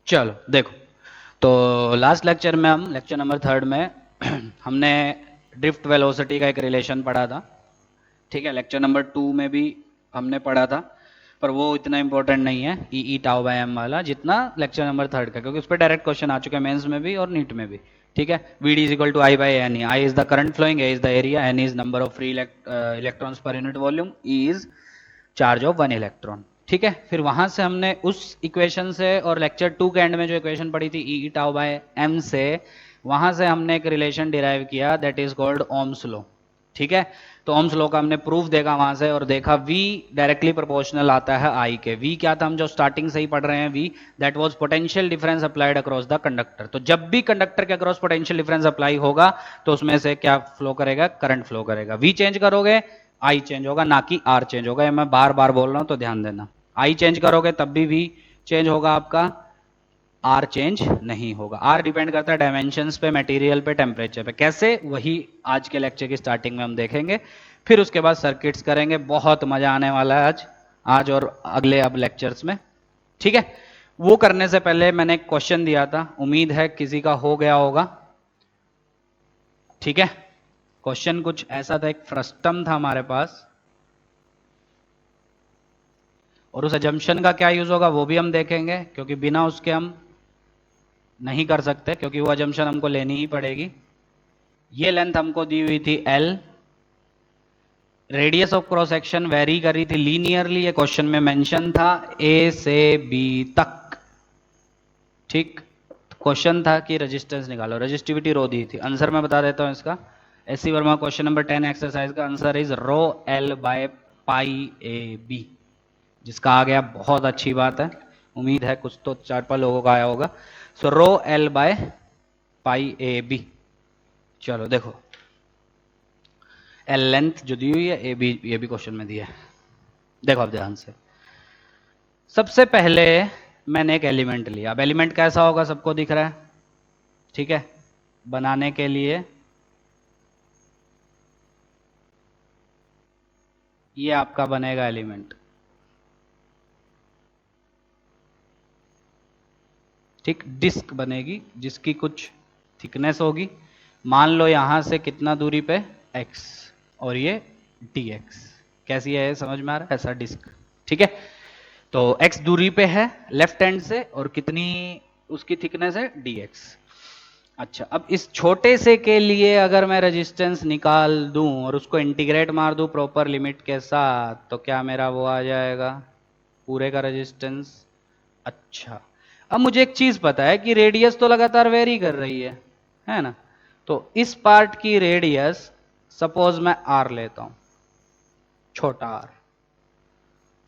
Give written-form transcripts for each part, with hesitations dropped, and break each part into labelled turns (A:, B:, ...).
A: चलो देखो, तो लास्ट लेक्चर में हम लेक्चर नंबर 3 में हमने ड्रिफ्ट वेलोसिटी का एक रिलेशन पढ़ा था। ठीक है, लेक्चर नंबर 2 में भी हमने पढ़ा था, पर वो इतना इंपॉर्टेंट नहीं है ई ई टाउ बाय एम वाला जितना लेक्चर नंबर 3 का, क्योंकि उस पर डायरेक्ट क्वेश्चन आ चुके हैं मेंस में भी और नीट में भी। ठीक है, V D is equal to I by N. I is the current flowing, A is the area, N is number of free electrons per unit volume, E is charge of 1 electron. ठीक है, फिर वहां से हमने उस equation से और lecture 2 के एंड में जो इक्वेशन पढ़ी थी ई टाउ बाय एम से, वहां से हमने एक रिलेशन डिराइव किया that is called Ohm's law. ठीक है, तो ओम्स लॉ का हमने प्रूफ देखा वहां से और देखा V डायरेक्टली प्रोपोर्शनल आता है I के। V क्या था, हम जो स्टार्टिंग से ही पढ़ रहे हैं, V that was potential difference applied across the conductor. तो जब भी कंडक्टर के अक्रॉस पोटेंशियल डिफरेंस अप्लाई होगा तो उसमें से क्या फ्लो करेगा, करंट फ्लो करेगा। V चेंज करोगे I चेंज होगा, ना कि R चेंज होगा। ये मैं बार बार बोल रहा हूं तो ध्यान देना। I चेंज करोगे तब भी V चेंज होगा आपका, आर चेंज नहीं होगा। आर डिपेंड करता है डायमेंशंस पे, मटेरियल पे, टेम्परेचर पे। कैसे, वही आज के लेक्चर की स्टार्टिंग में हम देखेंगे। फिर उसके बाद सर्किट्स करेंगे, बहुत मजा आने वाला है आज आज और अगले अब लेक्चर्स में। ठीक है, वो करने से पहले मैंने एक क्वेश्चन दिया था, उम्मीद है किसी का हो गया होगा। ठीक है, क्वेश्चन कुछ ऐसा था, एक फ्रस्टम था हमारे पास और उस अजम्पशन का क्या यूज होगा वो भी हम देखेंगे, क्योंकि बिना उसके हम नहीं कर सकते, क्योंकि वो अजम्पशन हमको लेनी ही पड़ेगी। ये लेंथ हमको दी हुई थी L, radius of cross section very कर रही थी लीनियरली, ये क्वेश्चन में मेंशन था A से B तक। ठीक, क्वेश्चन था कि रेजिस्टेंस निकालो, रेजिस्टिविटी रो दी थी। आंसर मैं बता देता हूं इसका। S C Verma question number 10 exercise का answer is rho L by pi A B, जिसका आ गया बहुत अच्छी बात है। उम्मीद है कुछ तो 4-5 लोगों का आया होगा। So rho L by pi A B. चलो देखो, एल लेंथ जो दी हुई है, ए बी, ये भी क्वेश्चन में दिया है। देखो अब ध्यान से, सबसे पहले मैंने एक एलिमेंट लिया। अब एलिमेंट कैसा होगा सबको दिख रहा है। ठीक है, बनाने के लिए ये आपका बनेगा एलिमेंट। ठीक, डिस्क बनेगी जिसकी कुछ थिकनेस होगी। मान लो यहां से कितना दूरी पे, x, और ये dx। कैसी है ये समझ में आ रहा है, ऐसा डिस्क। ठीक है, तो x दूरी पे है लेफ्ट हैंड से और कितनी उसकी थिकनेस है, dx। अच्छा, अब इस छोटे से के लिए अगर मैं रेजिस्टेंस निकाल दूं और उसको इंटीग्रेट मार दूं प्रॉपर लिमिट के साथ, तो क्या मेरा वो आ जाएगा, पूरे का रेजिस्टेंस। अच्छा, अब मुझे एक चीज पता है कि रेडियस तो लगातार वेरी कर रही है ना। तो इस पार्ट की रेडियस सपोज मैं आर लेता हूं, छोटा आर।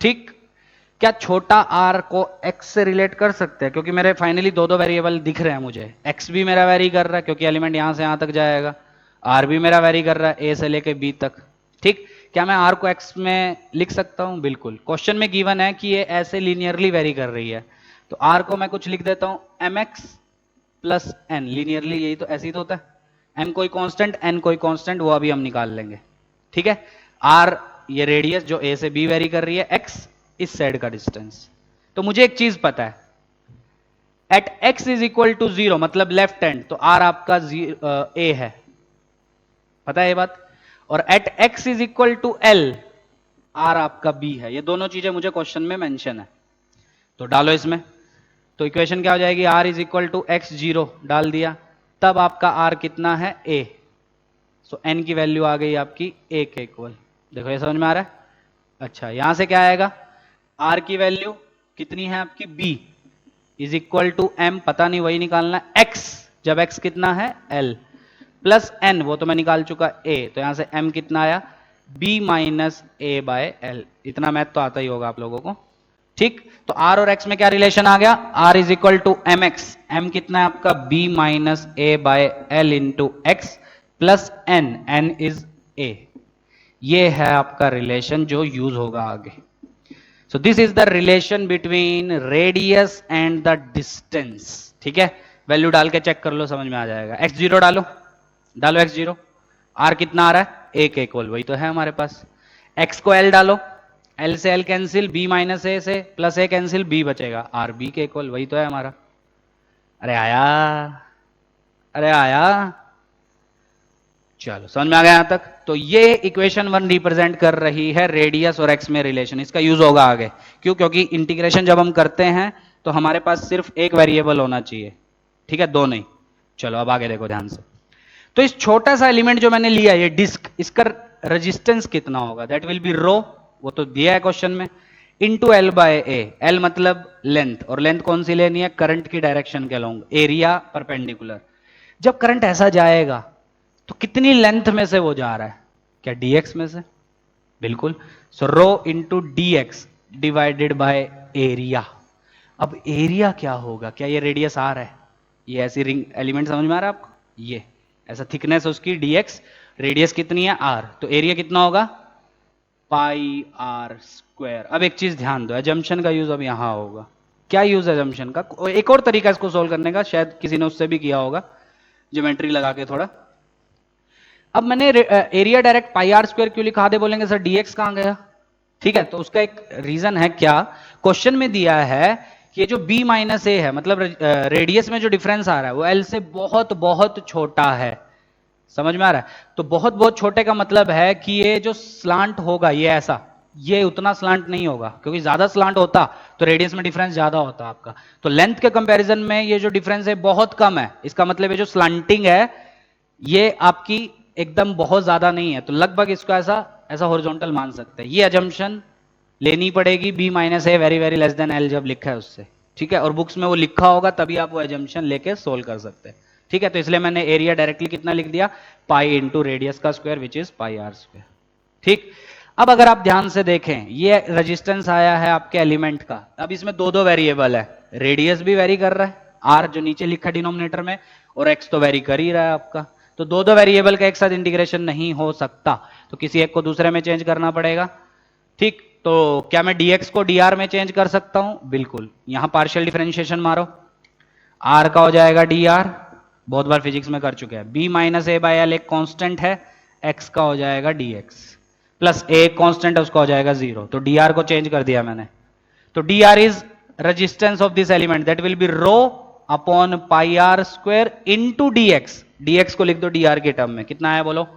A: ठीक, क्या छोटा आर को एक्स से रिलेट कर सकते हैं, क्योंकि मेरे फाइनली दो दो वेरिएबल दिख रहे हैं मुझे। एक्स भी मेरा वेरी कर रहा है क्योंकि एलिमेंट यहां से यहां तक जाएगा, आर भी मेरा वेरी कर रहा है ए से लेके बी तक। ठीक, क्या मैं आर को एक्स में लिख सकता हूं? बिल्कुल, क्वेश्चन में गिवन है कि ये ऐसे लीनियरली वेरी कर रही है, तो आर को मैं कुछ लिख देता हूं M X plus N. Linearly यही तो, ऐसे ही तो होता है। एम कोई कांस्टेंट, एन कोई कांस्टेंट, वो अभी हम निकाल लेंगे। ठीक है, आर ये रेडियस जो ए से बी वेरी कर रही है, एक्स इस साइड का डिस्टेंस। तो मुझे एक चीज पता है, at X is equal to 0 मतलब लेफ्ट हैंड, तो आर आपका ए है, पता है ये बात। और at X is equal to L, R आपका बी है। ये दोनों चीजें मुझे क्वेश्चन में मेंशन है, तो डालो इसमें। तो इक्वेशन क्या हो जाएगी, R is equal to X 0 डाल दिया, तब आपका आर कितना है, ए। सो एन की वैल्यू आ गई आपकी ए के इक्वल। देखो ये समझ में आ रहा है। अच्छा, यहां से क्या आएगा, आर की वैल्यू कितनी है आपकी, B is equal to M, पता नहीं वही निकालना, एक्स जब एक्स कितना है एल, प्लस एन वो तो मैं निकाल चुका ए, तो यहां से एम कितना आया, B minus A by L. इतना मैथ तो आता ही होगा आप लोगों को। ठीक, तो आर और एक्स में क्या रिलेशन आ गया, R is equal to M X, M कितना है आपका B minus A by L into X plus N, N is A. ये है आपका रिलेशन जो यूज होगा आगे। So this is the relation between radius and the distance. ठीक है, वैल्यू डाल के चेक कर लो, समझ में आ जाएगा। एक्स जीरो डालो, डालो एक्स जीरो, आर कितना आ रहा है, ए के इक्वल, वही तो है हमारे पास। एक्स को एल डालो, एल से एल कैंसिल, बी माइनस ए से प्लस ए कैंसिल, बी बचेगा, आर बी के इक्वल, वही तो है हमारा। अरे आया, अरे आया। चलो समझ में आ गया यहां तक। तो ये इक्वेशन 1 रिप्रेजेंट कर रही है रेडियस और एक्स में रिलेशन। इसका यूज होगा आगे, क्यों? क्योंकि इंटीग्रेशन जब हम करते हैं तो हमारे पास सिर्फ एक वेरिएबल होना चाहिए, ठीक है, दो नहीं। चलो अब आगे देखो ध्यान से। तो इस छोटा सा एलिमेंट जो मैंने लिया ये डिस्क, इसका रेजिस्टेंस कितना होगा? दैट विल बी रो, वो तो दिया है क्वेश्चन में, into L by A. L मतलब लेंथ, और लेंथ कौन सी लेनी है? करंट की डायरेक्शन के अलोंग, एरिया परपेंडिकुलर। जब करंट ऐसा जाएगा तो कितनी लेंथ में से वो जा रहा है? क्या डीएक्स में से? बिल्कुल। So rho into DX divided by area. अब एरिया क्या होगा? क्या ये रेडियस आर है? ये ऐसी रिंग एलिमेंट समझ में आ रहा है आपको? ये ऐसा थिकनेस उसकी डीएक्स, रेडियस कितनी है? आर, तो एरिया कितना होगा? पाई आर स्क्वायर। अब एक चीज ध्यान दो, एजम्पशन का यूज अब यहां होगा। क्या यूज है एजम्पशन का? एक और तरीका इसको सोल्व करने का, शायद किसी ने उससे भी किया होगा, ज्योमेट्री लगा के थोड़ा। अब मैंने area direct pi R square क्यों लिखा? दे बोलेंगे सर डीएक्स कहां गया? ठीक है, तो उसका एक रीजन है। क्या क्वेश्चन में दिया है कि ये जो b माइनस ए है, मतलब रेडियस में जो डिफरेंस आ रहा है वो एल से बहुत बहुत छोटा है। समझ में आ रहा है? तो बहुत बहुत छोटे का मतलब है कि ये जो स्लांट होगा ये ऐसा, ये उतना स्लांट नहीं होगा, क्योंकि ज्यादा स्लांट होता तो रेडियस में डिफरेंस ज्यादा होता आपका। तो लेंथ के कंपैरिजन में ये जो डिफरेंस है बहुत कम है। इसका मतलब ये जो स्लांटिंग है ये आपकी एकदम बहुत ज्यादा नहीं है, तो लगभग इसको ऐसा ऐसा हॉरिजॉन्टल मान सकते हैं। ये अजम्पशन लेनी पड़ेगी, b minus a very very less than L जब लिखा है उससे, ठीक है, और बुक्स में वो लिखा होगा तभी आप वो एजम्पशन लेके सोल्व कर सकते हैं। ठीक है, तो इसलिए मैंने एरिया डायरेक्टली कितना लिख दिया? पाई इंटू रेडियस का square which is pi R square. ठीक। अब अगर आप ध्यान से देखें, ये रेजिस्टेंस आया है आपके एलिमेंट का। अब इसमें दो दो वेरिएबल है, रेडियस भी वेरी कर रहा है, आर जो नीचे लिखा डिनोमिनेटर में, और एक्स तो वेरी कर ही रहा है आपका। तो दो दो वेरिएबल का एक साथ इंटीग्रेशन नहीं हो सकता, तो किसी एक को दूसरे में चेंज करना पड़ेगा। ठीक, तो क्या मैं dx को dr में चेंज कर सकता हूं? बिल्कुल। यहां पार्शियल डिफरेंशिएशन मारो, r का हो जाएगा dr, बहुत बार फिजिक्स में कर चुके हैं। b minus A by L एक कांस्टेंट है, x का हो जाएगा dx, प्लस a एक कांस्टेंट है उसका हो जाएगा 0। तो dr को चेंज कर दिया मैंने, तो dr is resistance of this element, that will be rho upon pi R square into dx। dx को लिख दो dr के टर्म में, कितना है बोलो?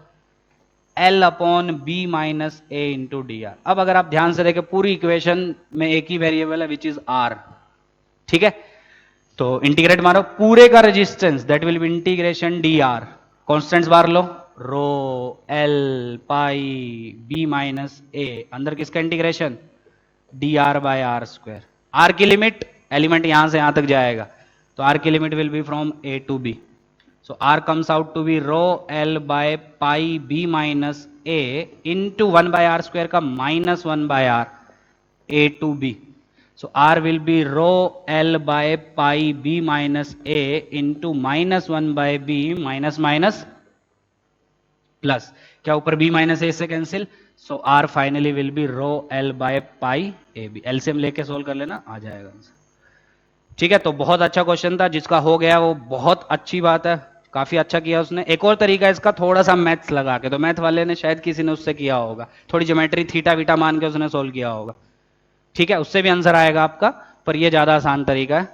A: एल अपॉन बी माइनस ए इंटू डी आर। अब अगर आप ध्यान से देखें पूरी इक्वेशन में एक ही वेरिएबल है विच इज आर, ठीक है, तो इंटीग्रेट मारो पूरे का resistance, that will be integration D R, constants बार लो, rho L pi B minus A, अंदर किसका integration? D R by R square. R की लिमिट, एलिमेंट यहां से यहां तक जाएगा, तो आर की limit will be from A to B. So R comes out to be rho L by pi B minus A into 1 by R square का minus 1 by R A to B. So R will be rho L by pi B minus A into minus 1 by B minus minus plus. क्या ऊपर B minus A से cancel? So R finally will be rho L by pi AB. LCM लेके solve कर लेना, आ जाएगा answer. ठीक है, तो बहुत अच्छा क्वेश्चन था, जिसका हो गया वो बहुत अच्छी बात है, काफी अच्छा किया उसने। एक और तरीका इसका थोड़ा सा मैथ्स लगा के, तो मैथ वाले ने शायद किसी ने उससे किया होगा, थोड़ी ज्योमेट्री थीटा वीटा मान के उसने सोल्व किया होगा। ठीक है, उससे भी आंसर आएगा आपका, पर ये ज्यादा आसान तरीका है।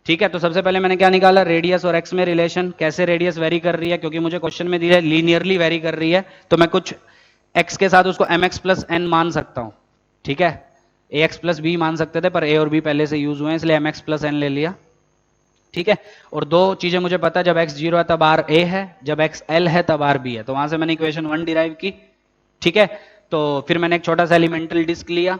A: ठीक है, तो सबसे पहले मैंने क्या निकाला? रेडियस और एक्स में रिलेशन। कैसे रेडियस वेरी कर रही है? क्योंकि मुझे क्वेश्चन में दिया है लीनियरली वेरी कर रही है, तो मैं कुछ एक्स के साथ उसको एम एक्स प्लस एन मान सकता हूं। ठीक है, ए एक्स प्लस बी मान सकते थे, पर ए और बी पहले से यूज हुए हैं, इसलिए एम एक्स प्लस एन ले लिया। ठीक है, और दो चीजें मुझे पता है, जब एक्स जीरो है तब आर ए है, जब एक्स एल है तब आर बी है, तो वहां से मैंने इक्वेशन 1 डिराइव की। ठीक है, तो फिर मैंने एक छोटा सा एलिमेंटल डिस्क लिया।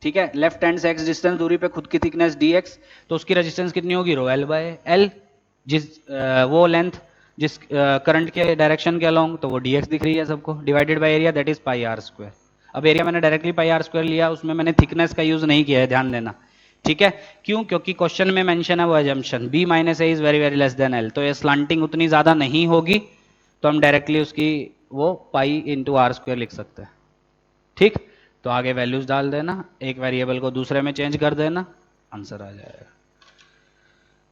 A: ठीक है, लेफ्ट हैंड से एक्स डिस्टेंस दूरी पे खुद की थिकनेस dx, तो उसकी रेजिस्टेंस कितनी होगी? रो एल बाय एल, जिस वो लेंथ जिस करंट के डायरेक्शन के अलोंग, तो वो dx दिख रही है सबको, divided by area that is pi R square. अब एरिया मैंने डायरेक्टली पाई आर स्क्वायर लिया, उसमें मैंने थिकनेस का यूज नहीं किया है, ध्यान देना। ठीक है, क्यों? क्योंकि क्वेश्चन में मेंशन है वो assumption b minus A is very very less than L, तो ये स्लांटिंग उतनी ज्यादा नहीं होगी, तो हम डायरेक्टली उसकी वो पाई इंटू आर स्क्वायर लिख सकते हैं। ठीक, तो आगे वैल्यूज डाल देना, एक वेरिएबल को दूसरे में चेंज कर देना, आंसर आ जाएगा।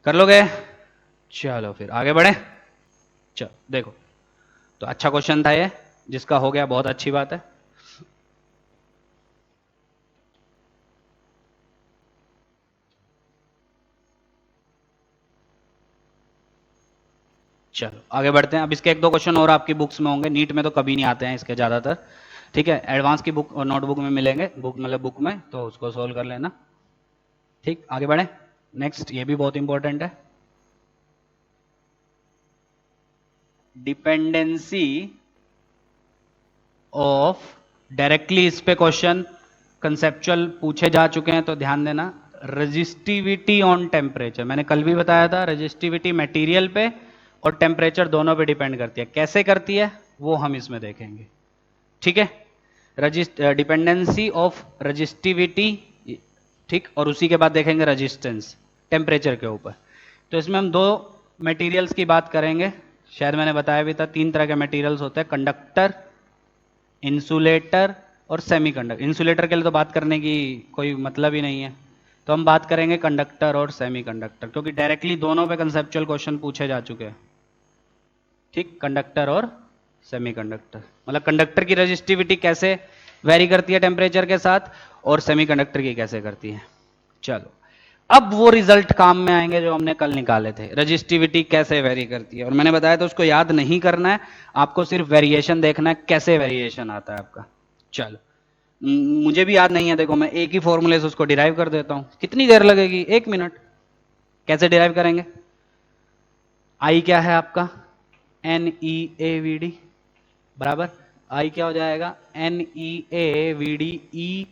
A: कर लोगे? चलो फिर आगे बढ़े। चलो देखो, तो अच्छा क्वेश्चन था ये, जिसका हो गया बहुत अच्छी बात है। चलो आगे बढ़ते हैं। अब इसके एक दो क्वेश्चन और आपकी बुक्स में होंगे, नीट में तो कभी नहीं आते हैं इसके ज़्यादातर, ठीक है। एडवांस की बुक और नोटबुक में मिलेंगे, बुक मतलब बुक में, तो उसको सोल्व कर लेना। ठीक, आगे बढ़े। नेक्स्ट, ये भी बहुत इंपॉर्टेंट है, डिपेंडेंसी ऑफ, डायरेक्टली इस पे क्वेश्चन कंसेप्चुअल पूछे जा चुके हैं तो ध्यान देना। रजिस्टिविटी ऑन टेम्परेचर, मैंने कल भी बताया था, रजिस्टिविटी मटेरियल पे और टेम्परेचर दोनों पे डिपेंड करती है। कैसे करती है वो हम इसमें देखेंगे, ठीक है। डिपेंडेंसी ऑफ रजिस्टिविटी, ठीक, और उसी के बाद देखेंगे रजिस्टेंस टेम्परेचर के ऊपर। तो इसमें हम दो मटेरियल्स की बात करेंगे, शायद मैंने बताया भी था, तीन तरह के मटेरियल्स होते हैं, कंडक्टर, इंसुलेटर और सेमीकंडक्टर। इंसुलेटर के लिए तो बात करने की कोई मतलब ही नहीं है, तो हम बात करेंगे कंडक्टर और सेमीकंडक्टर, क्योंकि डायरेक्टली दोनों पे कंसेप्चुअल क्वेश्चन पूछे जा चुके हैं, ठीक। कंडक्टर और सेमीकंडक्टर, मतलब कंडक्टर की रजिस्टिविटी कैसे वेरी करती है टेम्परेचर के साथ, और सेमीकंडक्टर की कैसे करती है। चलो, अब वो रिजल्ट काम में आएंगे जो हमने कल निकाले थे, रजिस्टिविटी कैसे वेरी करती है। और मैंने बताया था उसको याद नहीं करना है, आपको सिर्फ वेरिएशन देखना है, कैसे वेरिएशन आता है आपका। चलो, मुझे भी याद नहीं है, देखो मैं एक ही फॉर्मूले से उसको डिराइव कर देता हूं, कितनी देर लगेगी, 1 मिनट। कैसे डिराइव करेंगे, आई क्या है आपका, NeAVD बराबर, आई क्या हो जाएगा, NeAVD ई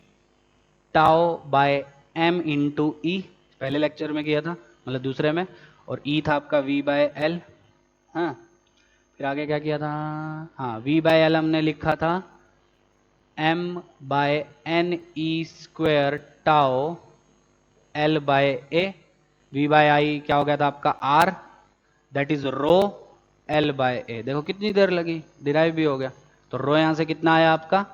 A: टाओ बाय m इंटू ई, पहले लेक्चर में किया था, मतलब दूसरे में, और ई था आपका v बाय एल। हाँ, फिर आगे क्या किया था, हाँ v बाय एल हमने लिखा था m by N E square tau l by A, v by I क्या हो गया था आपका r, that is rho l by A. देखो कितनी देर लगी, डिराइव भी हो गया। तो रो यहां से कितना आया आपका,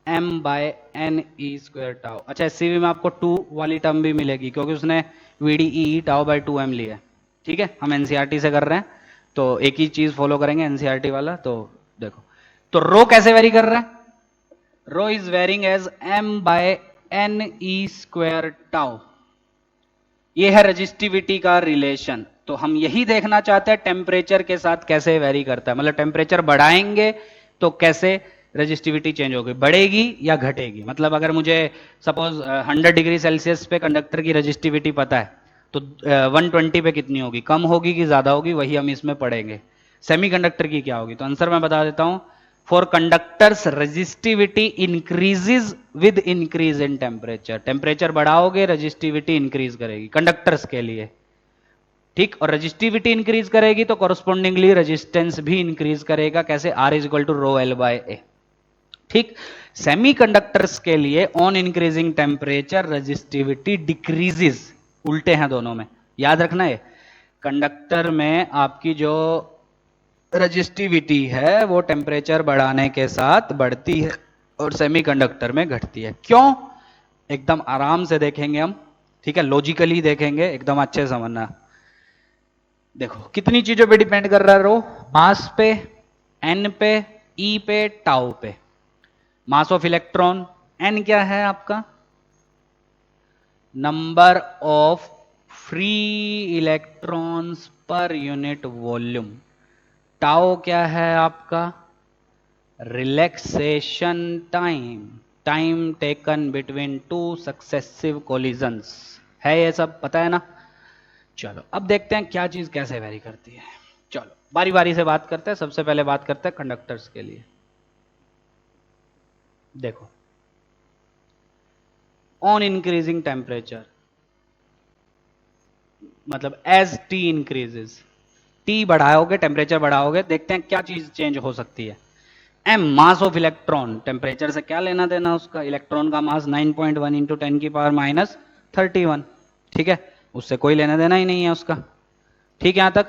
A: m by N E square tau. अच्छा, सीवी में आपको 2 वाली टर्म भी मिलेगी, क्योंकि उसने VDE टाउ बाय 2m लिया है, ठीक है। हम एनसीईआरटी से कर रहे हैं तो एक ही चीज फॉलो करेंगे, एनसीईआरटी वाला। तो देखो, तो रो कैसे वेरी कर रहा है, rho is varying as m by N E square tau. ये है रजिस्टिविटी का रिलेशन। तो हम यही देखना चाहते हैं टेम्परेचर के साथ कैसे वेरी करता है, मतलब टेम्परेचर बढ़ाएंगे तो कैसे रजिस्टिविटी चेंज होगी, बढ़ेगी या घटेगी। मतलब अगर मुझे सपोज 100 डिग्री सेल्सियस पे कंडक्टर की रजिस्टिविटी पता है, तो 120 पे कितनी होगी, कम होगी कि ज्यादा होगी, वही हम इसमें पढ़ेंगे। सेमीकंडक्टर की क्या होगी, तो आंसर मैं बता देता हूं, for conductors resistivity increases with increase in temperature. Temperature बढ़ाओगे रजिस्टिविटी इंक्रीज करेगी कंडक्टर्स के लिए, ठीक। और रजिस्टिविटी इंक्रीज करेगी तो कॉरस्पॉन्डिंगली रेजिस्टेंस भी इंक्रीज करेगा, कैसे, R is equal to rho L by A, ठीक। सेमीकंडक्टर्स के लिए on increasing temperature resistivity decreases, उल्टे हैं दोनों में, याद रखना है। कंडक्टर में आपकी जो रजिस्टिविटी है वो टेम्परेचर बढ़ाने के साथ बढ़ती है और सेमीकंडक्टर में घटती है। क्यों, एकदम आराम से देखेंगे हम, ठीक है, लॉजिकली देखेंगे, एकदम अच्छे समझना। देखो कितनी चीजों पे डिपेंड कर रहा है रो, मास पे, एन पे, ई पे, टाउ पे। मास ऑफ इलेक्ट्रॉन, एन क्या है आपका, number of free electrons per unit volume. Tau क्या है आपका, relaxation time, time taken between 2 successive collisions, है ये सब पता है ना। चलो अब देखते हैं क्या चीज कैसे वेरी करती है। चलो बारी बारी से बात करते हैं, सबसे पहले बात करते हैं कंडक्टर्स के लिए। देखो, ऑन इंक्रीजिंग टेम्परेचर, मतलब एज टी इंक्रीजेस, टी बढ़ाओगे, टेम्परेचर बढ़ाओगे, देखते हैं क्या चीज चेंज हो सकती है। M, mass of electron, temperature से क्या लेना देना उसका, इलेक्ट्रॉन का मास 9.1 इंटू 10 की पावर माइनस 31, ठीक है, उससे कोई लेना देना ही नहीं है उसका, ठीक है यहां तक।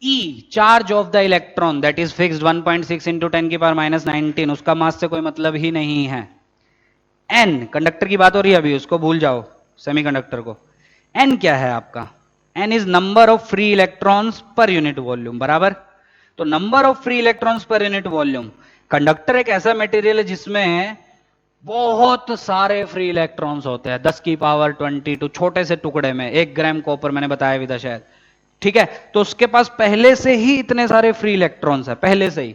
A: E, charge of the electron, that is fixed 1.6 into 10 की पावर माइनस 19, उसका मास से कोई मतलब ही नहीं है। N, कंडक्टर की बात हो रही है अभी, उसको भूल जाओ, सेमीकंडक्टर को। N क्या है आपका, N is number of free electrons per unit volume, बराबर। तो number of free electrons per unit volume, conductor एक ऐसा मटेरियल है जिसमें बहुत सारे फ्री इलेक्ट्रॉन्स होते हैं, 10 की पावर 22, छोटे से टुकड़े में, 1 ग्राम कॉपर, मैंने बताया भी था शायद, ठीक है, तो उसके पास पहले से ही इतने सारे फ्री इलेक्ट्रॉन्स है, पहले से ही,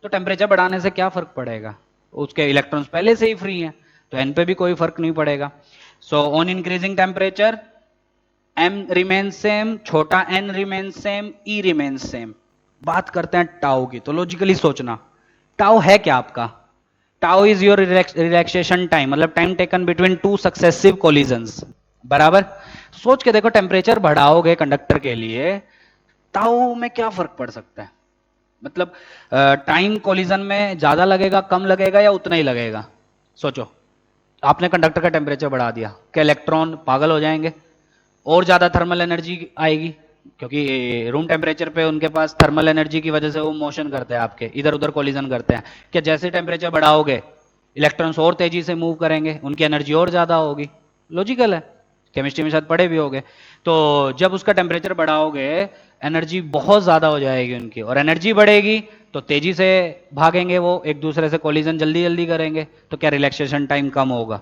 A: तो टेम्परेचर बढ़ाने से क्या फर्क पड़ेगा, उसके इलेक्ट्रॉन्स पहले से ही फ्री हैं, तो एन पे भी कोई फर्क नहीं पड़ेगा। So on increasing temperature M remain same, छोटा N remain same, E remain same. बात करते हैं टाउ की, तो लॉजिकली सोचना टाउ है क्या आपका, tau is your relaxation time, मतलब time taken between two successive collisions, बराबर। सोच के देखो, टेम्परेचर बढ़ाओगे कंडक्टर के लिए, टाउ में क्या फर्क पड़ सकता है, मतलब टाइम कोलिजन में ज्यादा लगेगा, कम लगेगा, या उतना ही लगेगा। सोचो, आपने कंडक्टर का टेम्परेचर बढ़ा दिया, क्या इलेक्ट्रॉन पागल हो जाएंगे, और ज्यादा थर्मल एनर्जी आएगी, क्योंकि रूम टेम्परेचर पे उनके पास थर्मल एनर्जी की वजह से वो मोशन करते हैं, आपके इधर उधर कोलिजन करते हैं। क्या जैसे टेम्परेचर बढ़ाओगे इलेक्ट्रॉन्स और तेजी से मूव करेंगे, उनकी एनर्जी और ज्यादा होगी, लॉजिकल है, केमिस्ट्री में शायद पढ़े भी होगे। तो जब उसका टेम्परेचर बढ़ाओगे एनर्जी बहुत ज्यादा हो जाएगी उनकी, और एनर्जी बढ़ेगी तो तेजी से भागेंगे वो, एक दूसरे से कोलिजन जल्दी जल्दी करेंगे, तो क्या रिलैक्सेशन टाइम कम होगा।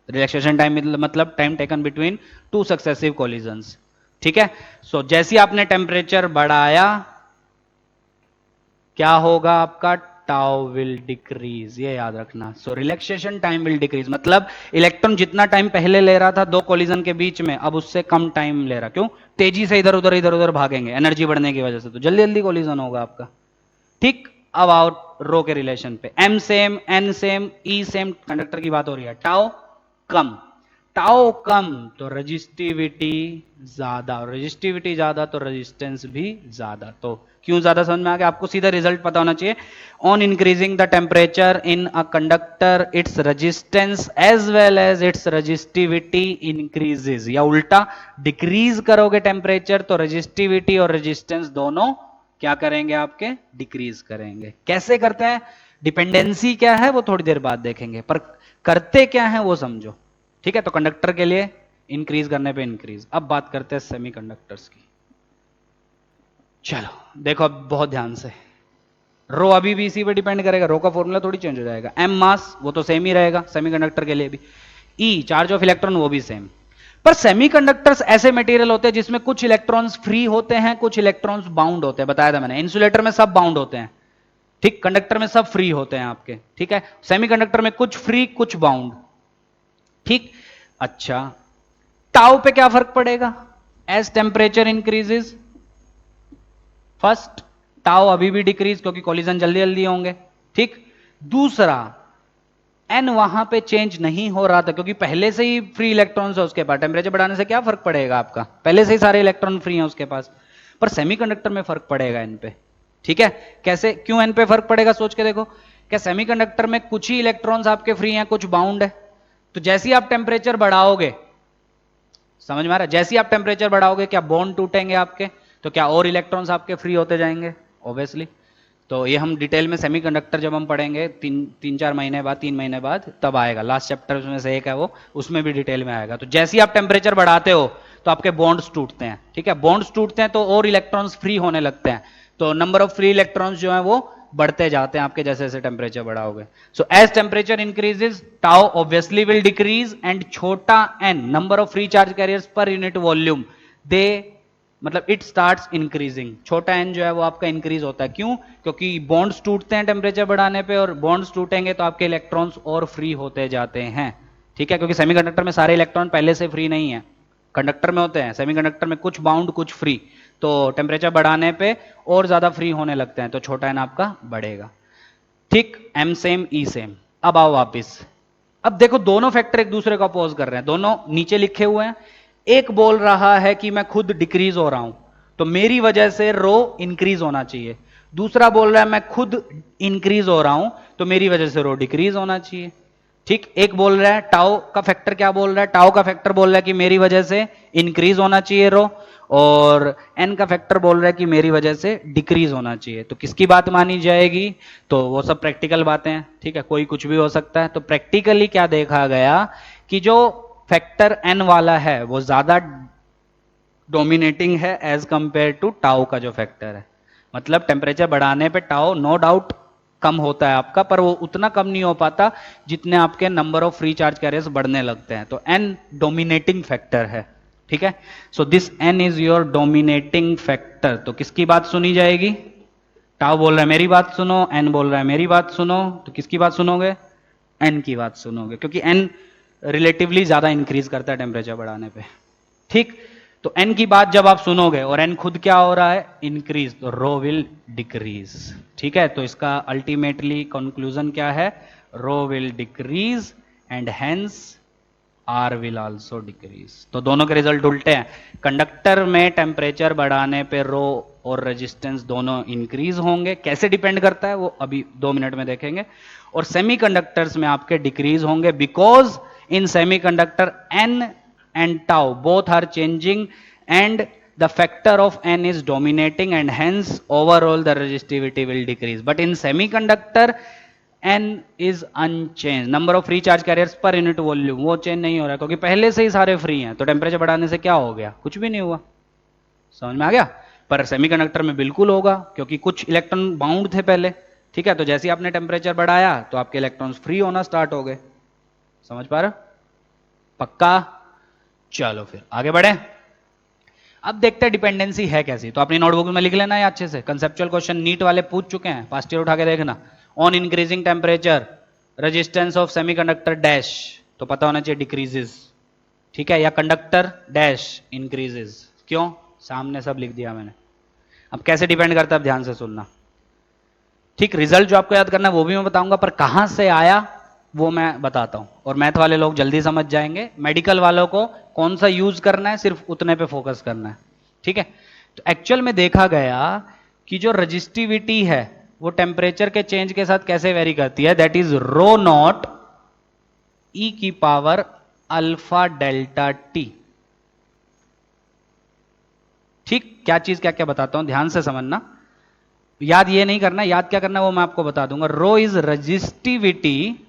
A: रिलैक्सेशन टाइम मतलब time taken between two successive collisions, ठीक है। सो जैसे आपने टेम्परेचर बढ़ाया क्या होगा आपका, टाउ विल डिक्रीज, ये याद रखना। So relaxation time will decrease, मतलब इलेक्ट्रॉन जितना टाइम पहले ले रहा था दो कोलिजन के बीच में, अब उससे कम टाइम ले रहा, क्यों, तेजी से इधर उधर भागेंगे एनर्जी बढ़ने की वजह से, तो जल्दी जल्दी कोलिजन होगा आपका, ठीक। अब आओ रो के रिलेशन पे, एम सेम, एन सेम, ई सेम, कंडक्टर की बात हो रही है, टाउ कम, टाउ कम तो रजिस्टिविटी ज्यादा, और रजिस्टिविटी ज्यादा तो रेजिस्टेंस भी ज्यादा। तो क्यों ज्यादा, समझ में आ गया आपको, सीधा रिजल्ट पता होना चाहिए। On increasing the temperature in a conductor its resistance as well as its resistivity increases, या उल्टा, डिक्रीज करोगे टेम्परेचर तो रजिस्टिविटी और रेजिस्टेंस दोनों क्या करेंगे आपके, डिक्रीज करेंगे। कैसे करते हैं, डिपेंडेंसी क्या है वो थोड़ी देर बाद देखेंगे, पर करते क्या है वो समझो, ठीक है। तो कंडक्टर के लिए इंक्रीज करने पे इंक्रीज। अब बात करते हैं सेमीकंडक्टर्स की, चलो देखो अब बहुत ध्यान से, रो अभी भी इसी पे डिपेंड करेगा, रो का फॉर्मूला थोड़ी चेंज हो जाएगा, एम मास वो तो सेम ही रहेगा सेमीकंडक्टर के लिए भी, ई चार्ज ऑफ इलेक्ट्रॉन वो भी सेम। पर सेमीकंडक्टर्स ऐसे मटेरियल होते हैं जिसमें कुछ इलेक्ट्रॉन्स फ्री होते हैं, कुछ इलेक्ट्रॉन्स बाउंड होते हैं, बताया था मैंने, इंसुलेटर में सब बाउंड होते हैं, ठीक, कंडक्टर में सब फ्री होते हैं आपके, ठीक है, सेमीकंडक्टर में कुछ फ्री कुछ बाउंड, ठीक। अच्छा, टाउ पे क्या फर्क पड़ेगा, as temperature increases, first tau अभी भी डिक्रीज क्योंकि कोलिजन जल्दी जल्दी होंगे, ठीक। दूसरा, एन वहां पे चेंज नहीं हो रहा था क्योंकि पहले से ही फ्री इलेक्ट्रॉन्स है उसके पास, टेम्परेचर बढ़ाने से क्या फर्क पड़ेगा आपका, पहले से ही सारे इलेक्ट्रॉन फ्री हैं उसके पास। पर सेमीकंडक्टर में फर्क पड़ेगा इन पे, ठीक है। कैसे, क्यों एन पे फर्क पड़ेगा, सोच के देखो, क्या सेमीकंडक्टर में कुछ ही इलेक्ट्रॉन्स आपके फ्री हैं, कुछ बाउंड है, तो जैसे ही आप टेम्परेचर बढ़ाओगे, समझ में आ रहा है, जैसे ही आप टेम्परेचर बढ़ाओगे क्या बॉन्ड टूटेंगे आपके, तो क्या और इलेक्ट्रॉन्स आपके फ्री होते जाएंगे, ऑब्वियसली। तो ये हम डिटेल में सेमीकंडक्टर जब हम पढ़ेंगे तीन चार महीने बाद, 3 महीने बाद, तब आएगा, लास्ट चैप्टर में से एक है वो, उसमें भी डिटेल में आएगा। तो जैसे ही आप टेम्परेचर बढ़ाते हो तो आपके बॉन्ड्स टूटते हैं, ठीक है, बॉन्ड्स टूटते हैं तो और इलेक्ट्रॉन्स फ्री होने लगते हैं, तो नंबर ऑफ फ्री इलेक्ट्रॉन्स जो है वो बढ़ते जाते हैं आपके जैसे जैसे टेम्परेचर बढ़ाओगे। So as temperature increases tau obviously will decrease, and छोटा N, number of free charge carriers per unit volume, दे मतलब इट स्टार्ट्स इंक्रीजिंग, छोटा एन जो है वो आपका इंक्रीज होता है, क्यों, क्योंकि बॉन्ड्स टूटते हैं टेम्परेचर बढ़ाने पे, और बॉन्ड्स टूटेंगे तो आपके इलेक्ट्रॉन्स और फ्री होते जाते हैं, ठीक है, क्योंकि सेमीकंडक्टर में सारे इलेक्ट्रॉन पहले से फ्री नहीं है, कंडक्टर में होते हैं, सेमीकंडक्टर में कुछ बाउंड कुछ फ्री, तो टेम्परेचर बढ़ाने पे और ज्यादा फ्री होने लगते हैं, तो छोटा एन आपका बढ़ेगा, ठीक। एम सेम ई सेम। अब आओ वापिस, अब देखो दोनों फैक्टर एक दूसरे को अपोज कर रहे हैं, दोनों नीचे लिखे हुए हैं, एक बोल रहा है कि मैं खुद डिक्रीज हो रहा हूं तो मेरी वजह से रो इंक्रीज होना चाहिए, दूसरा बोल रहा है मैं खुद इंक्रीज हो रहा हूं तो मेरी वजह से रो डिक्रीज होना चाहिए, ठीक। एक बोल रहा है टाउ का फैक्टर क्या बोल रहा है, टाउ का फैक्टर बोल रहा है कि मेरी वजह से इंक्रीज होना चाहिए रो, और एन का फैक्टर बोल रहा है कि मेरी वजह से डिक्रीज होना चाहिए। तो किसकी बात मानी जाएगी, तो वो सब प्रैक्टिकल बातें हैं, ठीक है, कोई कुछ भी हो सकता है। तो प्रैक्टिकली क्या देखा गया कि जो फैक्टर एन वाला है वो ज्यादा डोमिनेटिंग है एज कंपेयर टू टाउ का जो फैक्टर है, मतलब टेम्परेचर बढ़ाने पे टाउ नो डाउट कम होता है आपका, पर वो उतना कम नहीं हो पाता जितने आपके number of free charge carriers बढ़ने लगते हैं, तो एन डोमिनेटिंग फैक्टर है, ठीक है। So this N is your dominating factor. तो किसकी बात सुनी जाएगी? टाउ बोल रहा है मेरी बात सुनो, एन बोल रहा है मेरी बात सुनो, तो किसकी बात सुनोगे? एन की बात सुनोगे, क्योंकि एन रिलेटिवली ज्यादा इंक्रीज करता है टेम्परेचर बढ़ाने पे। ठीक, तो एन की बात जब आप सुनोगे और एन खुद क्या हो रहा है? इंक्रीज, तो रो विल डिक्रीज। ठीक है, तो इसका अल्टीमेटली कंक्लूजन क्या है? Rho will decrease and hence R will also decrease. तो दोनों के रिजल्ट उल्टे हैं। कंडक्टर में टेम्परेचर बढ़ाने पे रो और रेजिस्टेंस दोनों इंक्रीज होंगे। कैसे डिपेंड करता है वो अभी 2 मिनट में देखेंगे। और सेमीकंडक्टर्स में आपके डिक्रीज होंगे, because in semiconductor N and tau both are changing and the factor of n is dominating and hence overall the resistivity will decrease. But in semiconductor n is unchanged, number of free charge carriers per unit volume वो change नहीं हो रहा है, क्योंकि पहले से ही सारे free हैं। तो टेम्परेचर बढ़ाने से क्या हो गया? कुछ भी नहीं हुआ। समझ में आ गया? पर सेमीकंडक्टर में बिल्कुल होगा, क्योंकि कुछ इलेक्ट्रॉन बाउंड थे पहले। ठीक है, तो जैसे ही आपने टेम्परेचर बढ़ाया तो आपके इलेक्ट्रॉन्स फ्री होना स्टार्ट हो गए। समझ पा रहे? पक्का? चलो फिर आगे बढ़े। अब देखते हैं डिपेंडेंसी है कैसी। तो अपनी नोटबुक में लिख लेना है अच्छे से। कंसेप्चुअल क्वेश्चन नीट वाले पूछ चुके हैं, पास्ट ईयर उठा के देखना। On increasing temperature resistance of semiconductor dash, तो पता होना चाहिए डिक्रीजेस। ठीक है, या कंडक्टर डैश इंक्रीजेस। क्यों? सामने सब लिख दिया मैंने। अब कैसे डिपेंड करता है, अब ध्यान से सुनना। ठीक, रिजल्ट जो आपको याद करना है वो भी मैं बताऊंगा, पर कहां से आया वो मैं बताता हूं। और मैथ वाले लोग जल्दी समझ जाएंगे। मेडिकल वालों को कौन सा यूज करना है, सिर्फ उतने पे फोकस करना है। ठीक है, तो एक्चुअल में देखा गया कि जो रजिस्टिविटी है वो टेम्परेचर के चेंज के साथ कैसे वेरी करती है, that is rho naught E की पावर अल्फा डेल्टा टी। ठीक, क्या चीज क्या क्या बताता हूं, ध्यान से समझना। याद ये नहीं करना, याद क्या करना वो मैं आपको बता दूंगा। Rho is resistivity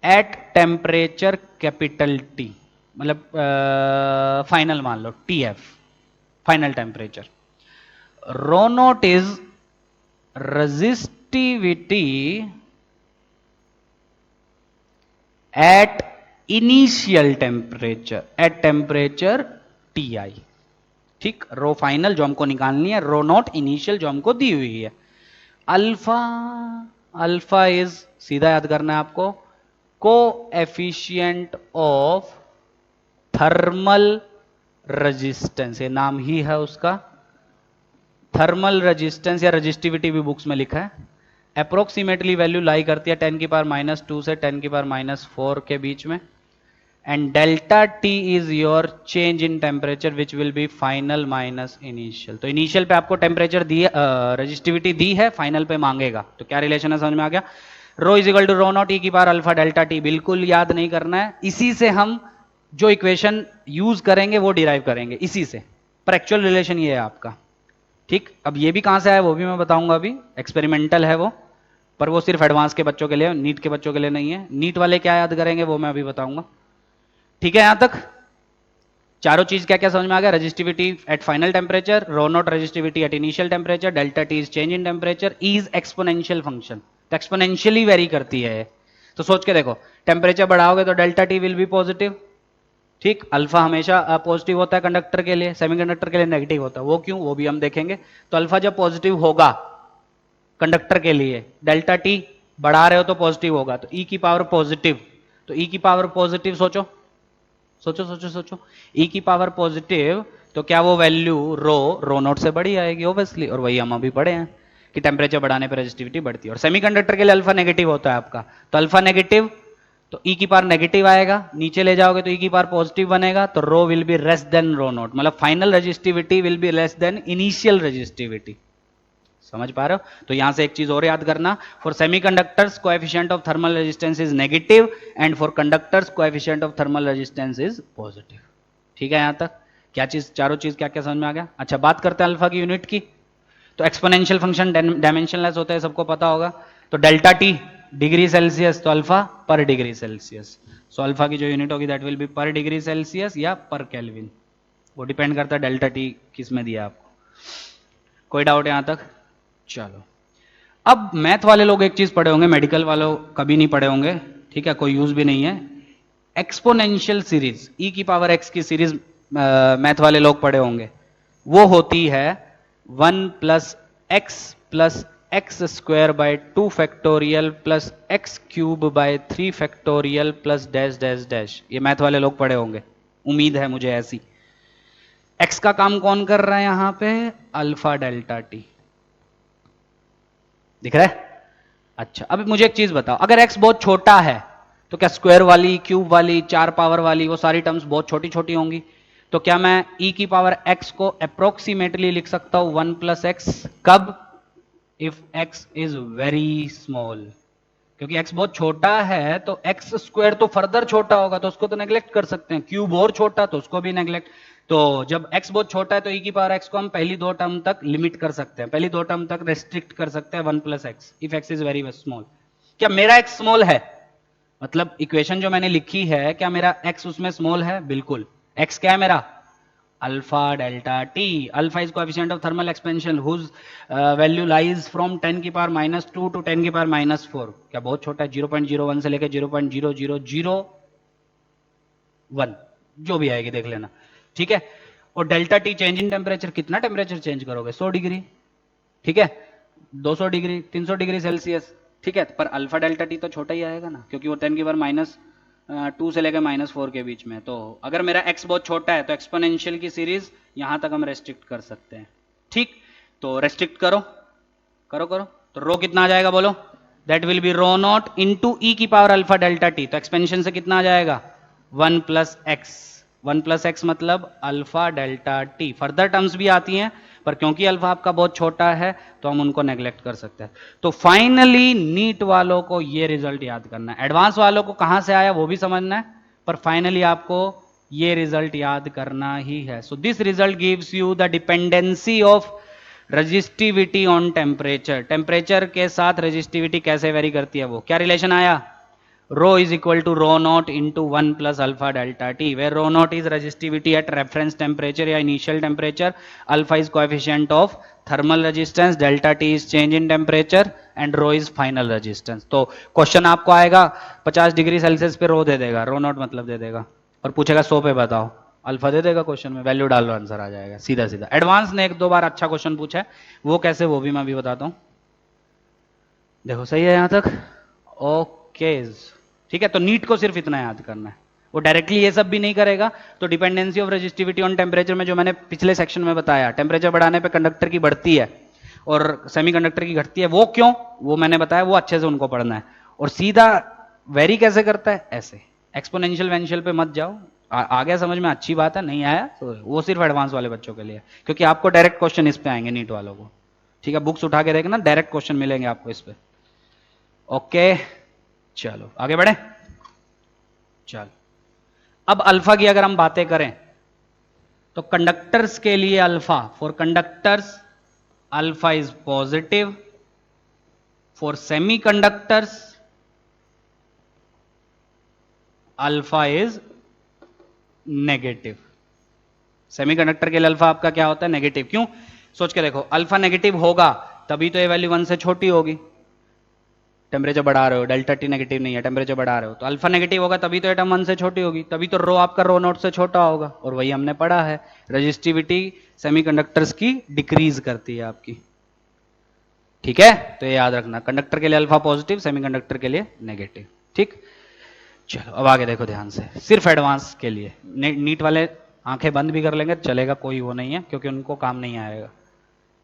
A: at temperature capital T, मतलब फाइनल मान लो T F, final temperature. Rho naught is resistivity at initial temperature, at temperature T I. ठीक, रो फाइनल जो हमको निकालनी है, रो नॉट इनिशियल जो हमको दी हुई है। अल्फा, अल्फा इज सीधा याद करना है आपको, कोएफिशिएंट ऑफ थर्मल रेजिस्टेंस, ये नाम ही है उसका। थर्मल रेजिस्टेंस या रेजिस्टिविटी भी बुक्स में लिखा है। अप्रोक्सीमेटली वैल्यू लाई करती है 10 की पावर -2 से 10 की पावर -4 के बीच में। And delta T is your change in temperature which will be final minus initial. तो इनिशियल पे आपको टेम्परेचर दी है, रेजिस्टिविटी दी है, फाइनल पे मांगेगा। तो क्या रिलेशन है, समझ में आ गया? Rho is equal to rho naught E की पावर अल्फा डेल्टा टी। बिल्कुल याद नहीं करना है, इसी से हम जो इक्वेशन यूज करेंगे वो डिराइव करेंगे इसी से। पर एक्चुअल रिलेशन ये है आपका। ठीक, अब ये भी कहां से आया वो भी मैं बताऊंगा, अभी एक्सपेरिमेंटल है वो, पर वो सिर्फ एडवांस के बच्चों के लिए, नीट के बच्चों के लिए नहीं है। नीट वाले क्या याद करेंगे वो मैं अभी बताऊंगा। ठीक है, यहां तक चारों चीज क्या क्या समझ में आ गया? Resistivity at final temperature, rho naught resistivity at initial temperature, delta T is change in temperature, E is exponential function, तो एक्सपोनेंशियली वेरी करती है। तो सोच के देखो, टेम्परेचर बढ़ाओगे तो delta T will be positive. ठीक, अल्फा हमेशा पॉजिटिव होता है कंडक्टर के लिए, सेमीकंडक्टर के लिए नेगेटिव होता है। वो क्यों, वो भी हम देखेंगे। तो अल्फा जब पॉजिटिव होगा कंडक्टर के लिए, डेल्टा टी बढ़ा रहे हो तो पॉजिटिव होगा, तो ई की पावर पॉजिटिव। तो ई की पावर पॉजिटिव सोचो सोचो सोचो सोचो, ई की पावर पॉजिटिव, तो क्या वो वैल्यू रो नॉट से बड़ी आएगी ऑब्वियसली। और वही हम अभी पढ़े हैं कि टेम्परेचर बढ़ाने पर रेजिस्टिविटी बढ़ती है। और सेमीकंडक्टर के लिए अल्फा नेगेटिव होता है आपका, तो अल्फा नेगेटिव, तो ई की पावर नेगेटिव आएगा। नीचे ले जाओगे तो ई की पावर पॉजिटिव बनेगा, तो rho will be less than rho naught, मतलब final resistivity will be less than initial resistivity. समझ पा रहे हो? तो यहां से एक चीज और याद करना, for semiconductors coefficient of thermal resistance is negative and for conductors coefficient of thermal resistance is positive. ठीक है, यहां तक क्या चीज, चारों चीज क्या क्या समझ में आ गया? अच्छा, बात करते हैं अल्फा की यूनिट की। तो एक्सपोनेंशियल फंक्शन डायमेंशनलेस होता है, सबको पता होगा। तो डेल्टा टी डिग्री सेल्सियस, तो अल्फा पर डिग्री सेल्सियस। सो अल्फा की जो यूनिट होगी दैट विल बी पर डिग्री सेल्सियस या पर केल्विन, वो डिपेंड करता है डेल्टा टी किस में दिया आपको। कोई डाउट यहां तक? चलो, अब मैथ वाले लोग एक चीज पढ़े होंगे, मेडिकल वालों कभी नहीं पढ़े होंगे। ठीक है, कोई यूज भी नहीं है। एक्सपोनेंशियल सीरीज, ई की पावर एक्स की सीरीज मैथ वाले लोग पढ़े होंगे, वो होती है 1 + x by 2 factorial plus X cube by 3 factorial plus dash dash dash. ये मैथ वाले लोग पढ़े होंगे, उम्मीद है मुझे ऐसी। एक्स का काम कौन कर रहा है यहां पे? Alpha delta T. दिख रहा है? अच्छा, अब मुझे एक चीज बताओ, अगर एक्स बहुत छोटा है तो क्या स्क्वायर वाली, क्यूब वाली, 4 पावर वाली, वो सारी टर्म्स बहुत छोटी छोटी होंगी, तो क्या मैं e की पावर x को अप्रोक्सीमेटली लिख सकता हूं 1 + x? कब? If x is very small. क्योंकि x बहुत छोटा है तो x स्क्वायर तो फर्दर छोटा होगा, तो उसको तो नेग्लेक्ट कर सकते हैं। क्यूब और छोटा तो उसको भी नेग्लेक्ट। तो जब x बहुत छोटा है तो e की पावर x को हम पहली दो टर्म तक लिमिट कर सकते हैं, पहली दो टर्म तक रेस्ट्रिक्ट कर सकते हैं 1 + x if x is very small. क्या मेरा x स्मॉल है? मतलब इक्वेशन जो मैंने लिखी है, क्या मेरा x उसमें स्मॉल है? बिल्कुल। x क्या है मेरा? Alpha delta T. Alpha is coefficient of thermal expansion whose value lies from 10⁻² to 10⁻⁴। क्या बहुत छोटा है? 0.01 से लेकर 0.0001, जो भी आएगी देख लेना, ठीक है। और delta T change in temperature, कितना टेम्परेचर चेंज करोगे? 100 डिग्री, ठीक है, 200 डिग्री, 300 डिग्री सेल्सियस, ठीक है। पर अल्फा डेल्टा टी तो छोटा ही आएगा ना, क्योंकि वो 10⁻⁻² से लेकर -4 के बीच में। तो अगर मेरा x बहुत छोटा है तो एक्सपोनेंशियल की सीरीज यहां तक हम रेस्ट्रिक्ट कर सकते हैं, ठीक। तो रेस्ट्रिक्ट करो करो करो, तो रो कितना आ जाएगा बोलो? That will be rho naught into E की पावर अल्फा डेल्टा टी। तो एक्सपेंशन से कितना आ जाएगा? 1 + x। 1 + x मतलब alpha delta T. Further terms भी आती हैं, पर क्योंकि अल्फा आपका बहुत छोटा है तो हम उनको नेग्लेक्ट कर सकते हैं। तो फाइनली नीट वालों को ये रिजल्ट याद करना है, एडवांस वालों को कहां से आया वो भी समझना है, पर फाइनली आपको ये रिजल्ट याद करना ही है। So this result gives you the dependency of resistivity on temperature. Temperature के साथ रजिस्टिविटी कैसे वेरी करती है, वो क्या रिलेशन आया? Rho is equal to rho naught into 1 plus alpha delta T, where rho naught is resistivity at reference temperature या initial temperature, alpha is coefficient of thermal resistance, delta T is change in temperature and rho is final resistance। तो question आपको आएगा 50 degree Celsius पे रो दे देगा, रो naught मतलब दे देगा, और पूछेगा 100 पे बताओ, अल्फा दे देगा क्वेश्चन में, वैल्यू डाल लो आंसर आ जाएगा सीधा सीधा। एडवांस ने 1-2 बार अच्छा क्वेश्चन पूछा है, वो कैसे वो भी मैं अभी बताता हूं। देखो सही है यहां तक? ओके, ठीक है। तो नीट को सिर्फ इतना याद करना है, वो डायरेक्टली ये सब भी नहीं करेगा। तो dependency of resistivity on temperature में जो मैंने पिछले सेक्शन में बताया, टेम्परेचर बढ़ाने पे कंडक्टर की बढ़ती है और सेमीकंडक्टर की घटती है, वो क्यों, वो मैंने बताया, वो अच्छे से उनको पढ़ना है। और सीधा वेरी कैसे करता है, ऐसे एक्सपोनेंशियल वेंशियल पे मत जाओ। आ गया समझ में? अच्छी बात है, नहीं आया तो वो सिर्फ एडवांस वाले बच्चों के लिए, क्योंकि आपको डायरेक्ट क्वेश्चन इस पे आएंगे नीट वालों को, ठीक है। बुक्स उठा के देखना, डायरेक्ट क्वेश्चन मिलेंगे आपको इस पे। ओके चलो आगे बढ़े। चल अब अल्फा की अगर हम बातें करें तो कंडक्टर्स के लिए alpha, for conductors alpha is positive, for semiconductors alpha is negative. Semiconductor के लिए अल्फा आपका क्या होता है? नेगेटिव। क्यों? सोच के देखो, अल्फा नेगेटिव होगा तभी तो ये वैल्यू 1 से छोटी होगी। टेम्परेचर बढ़ा रहे हो, डेल्टा टी नेगेटिव नहीं है, टेम्परेचर बढ़ा रहे हो तो अल्फा नेगेटिव होगा, तभी तो एटम 1 से छोटी होगी, तभी तो रो आपका रो नॉट से छोटा होगा। और वही हमने पढ़ा है, रजिस्टिविटी सेमीकंडक्टर्स की डिक्रीज करती है आपकी, ठीक है। तो ये याद रखना, कंडक्टर के लिए अल्फा पॉजिटिव, सेमीकंडक्टर के लिए नेगेटिव, ठीक। चलो अब आगे देखो ध्यान से, सिर्फ एडवांस के लिए। नीट वाले आंखें बंद भी कर लेंगे चलेगा, कोई वो नहीं है, क्योंकि उनको काम नहीं आएगा।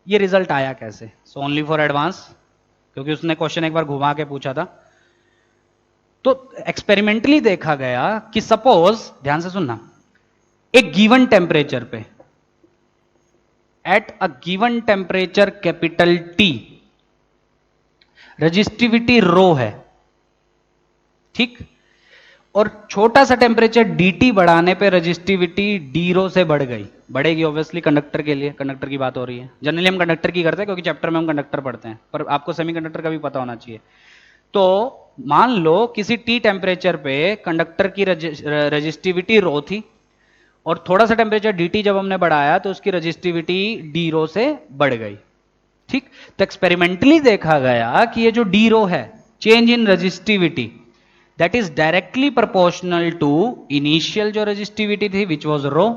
A: ये रिजल्ट आया कैसे? सो ओनली फॉर एडवांस, क्योंकि उसने क्वेश्चन एक बार घुमा के पूछा था। तो एक्सपेरिमेंटली देखा गया कि सपोज, ध्यान से सुनना, एक गिवन टेम्परेचर पे, at a given temperature capital T, resistivity rho है, ठीक। और छोटा सा टेम्परेचर dt बढ़ाने पे रजिस्टिविटी डी रो से बढ़ गई, बढ़ेगी ऑब्वियसली कंडक्टर के लिए, कंडक्टर की बात हो रही है। जनरली हम कंडक्टर की करते हैं क्योंकि चैप्टर में हम कंडक्टर पढ़ते हैं, पर आपको सेमीकंडक्टर का भी पता होना चाहिए। तो मान लो किसी टी टेम्परेचर पे कंडक्टर की रजिस्टिविटी रो थी, और थोड़ा सा टेम्परेचर dt जब हमने बढ़ाया तो उसकी रजिस्टिविटी डी रो से बढ़ गई, ठीक। तो एक्सपेरिमेंटली देखा गया कि ये जो डी रो है, change in resistivity, that is directly proportional to initial जो रेजिस्टिविटी थी विच वॉज रो,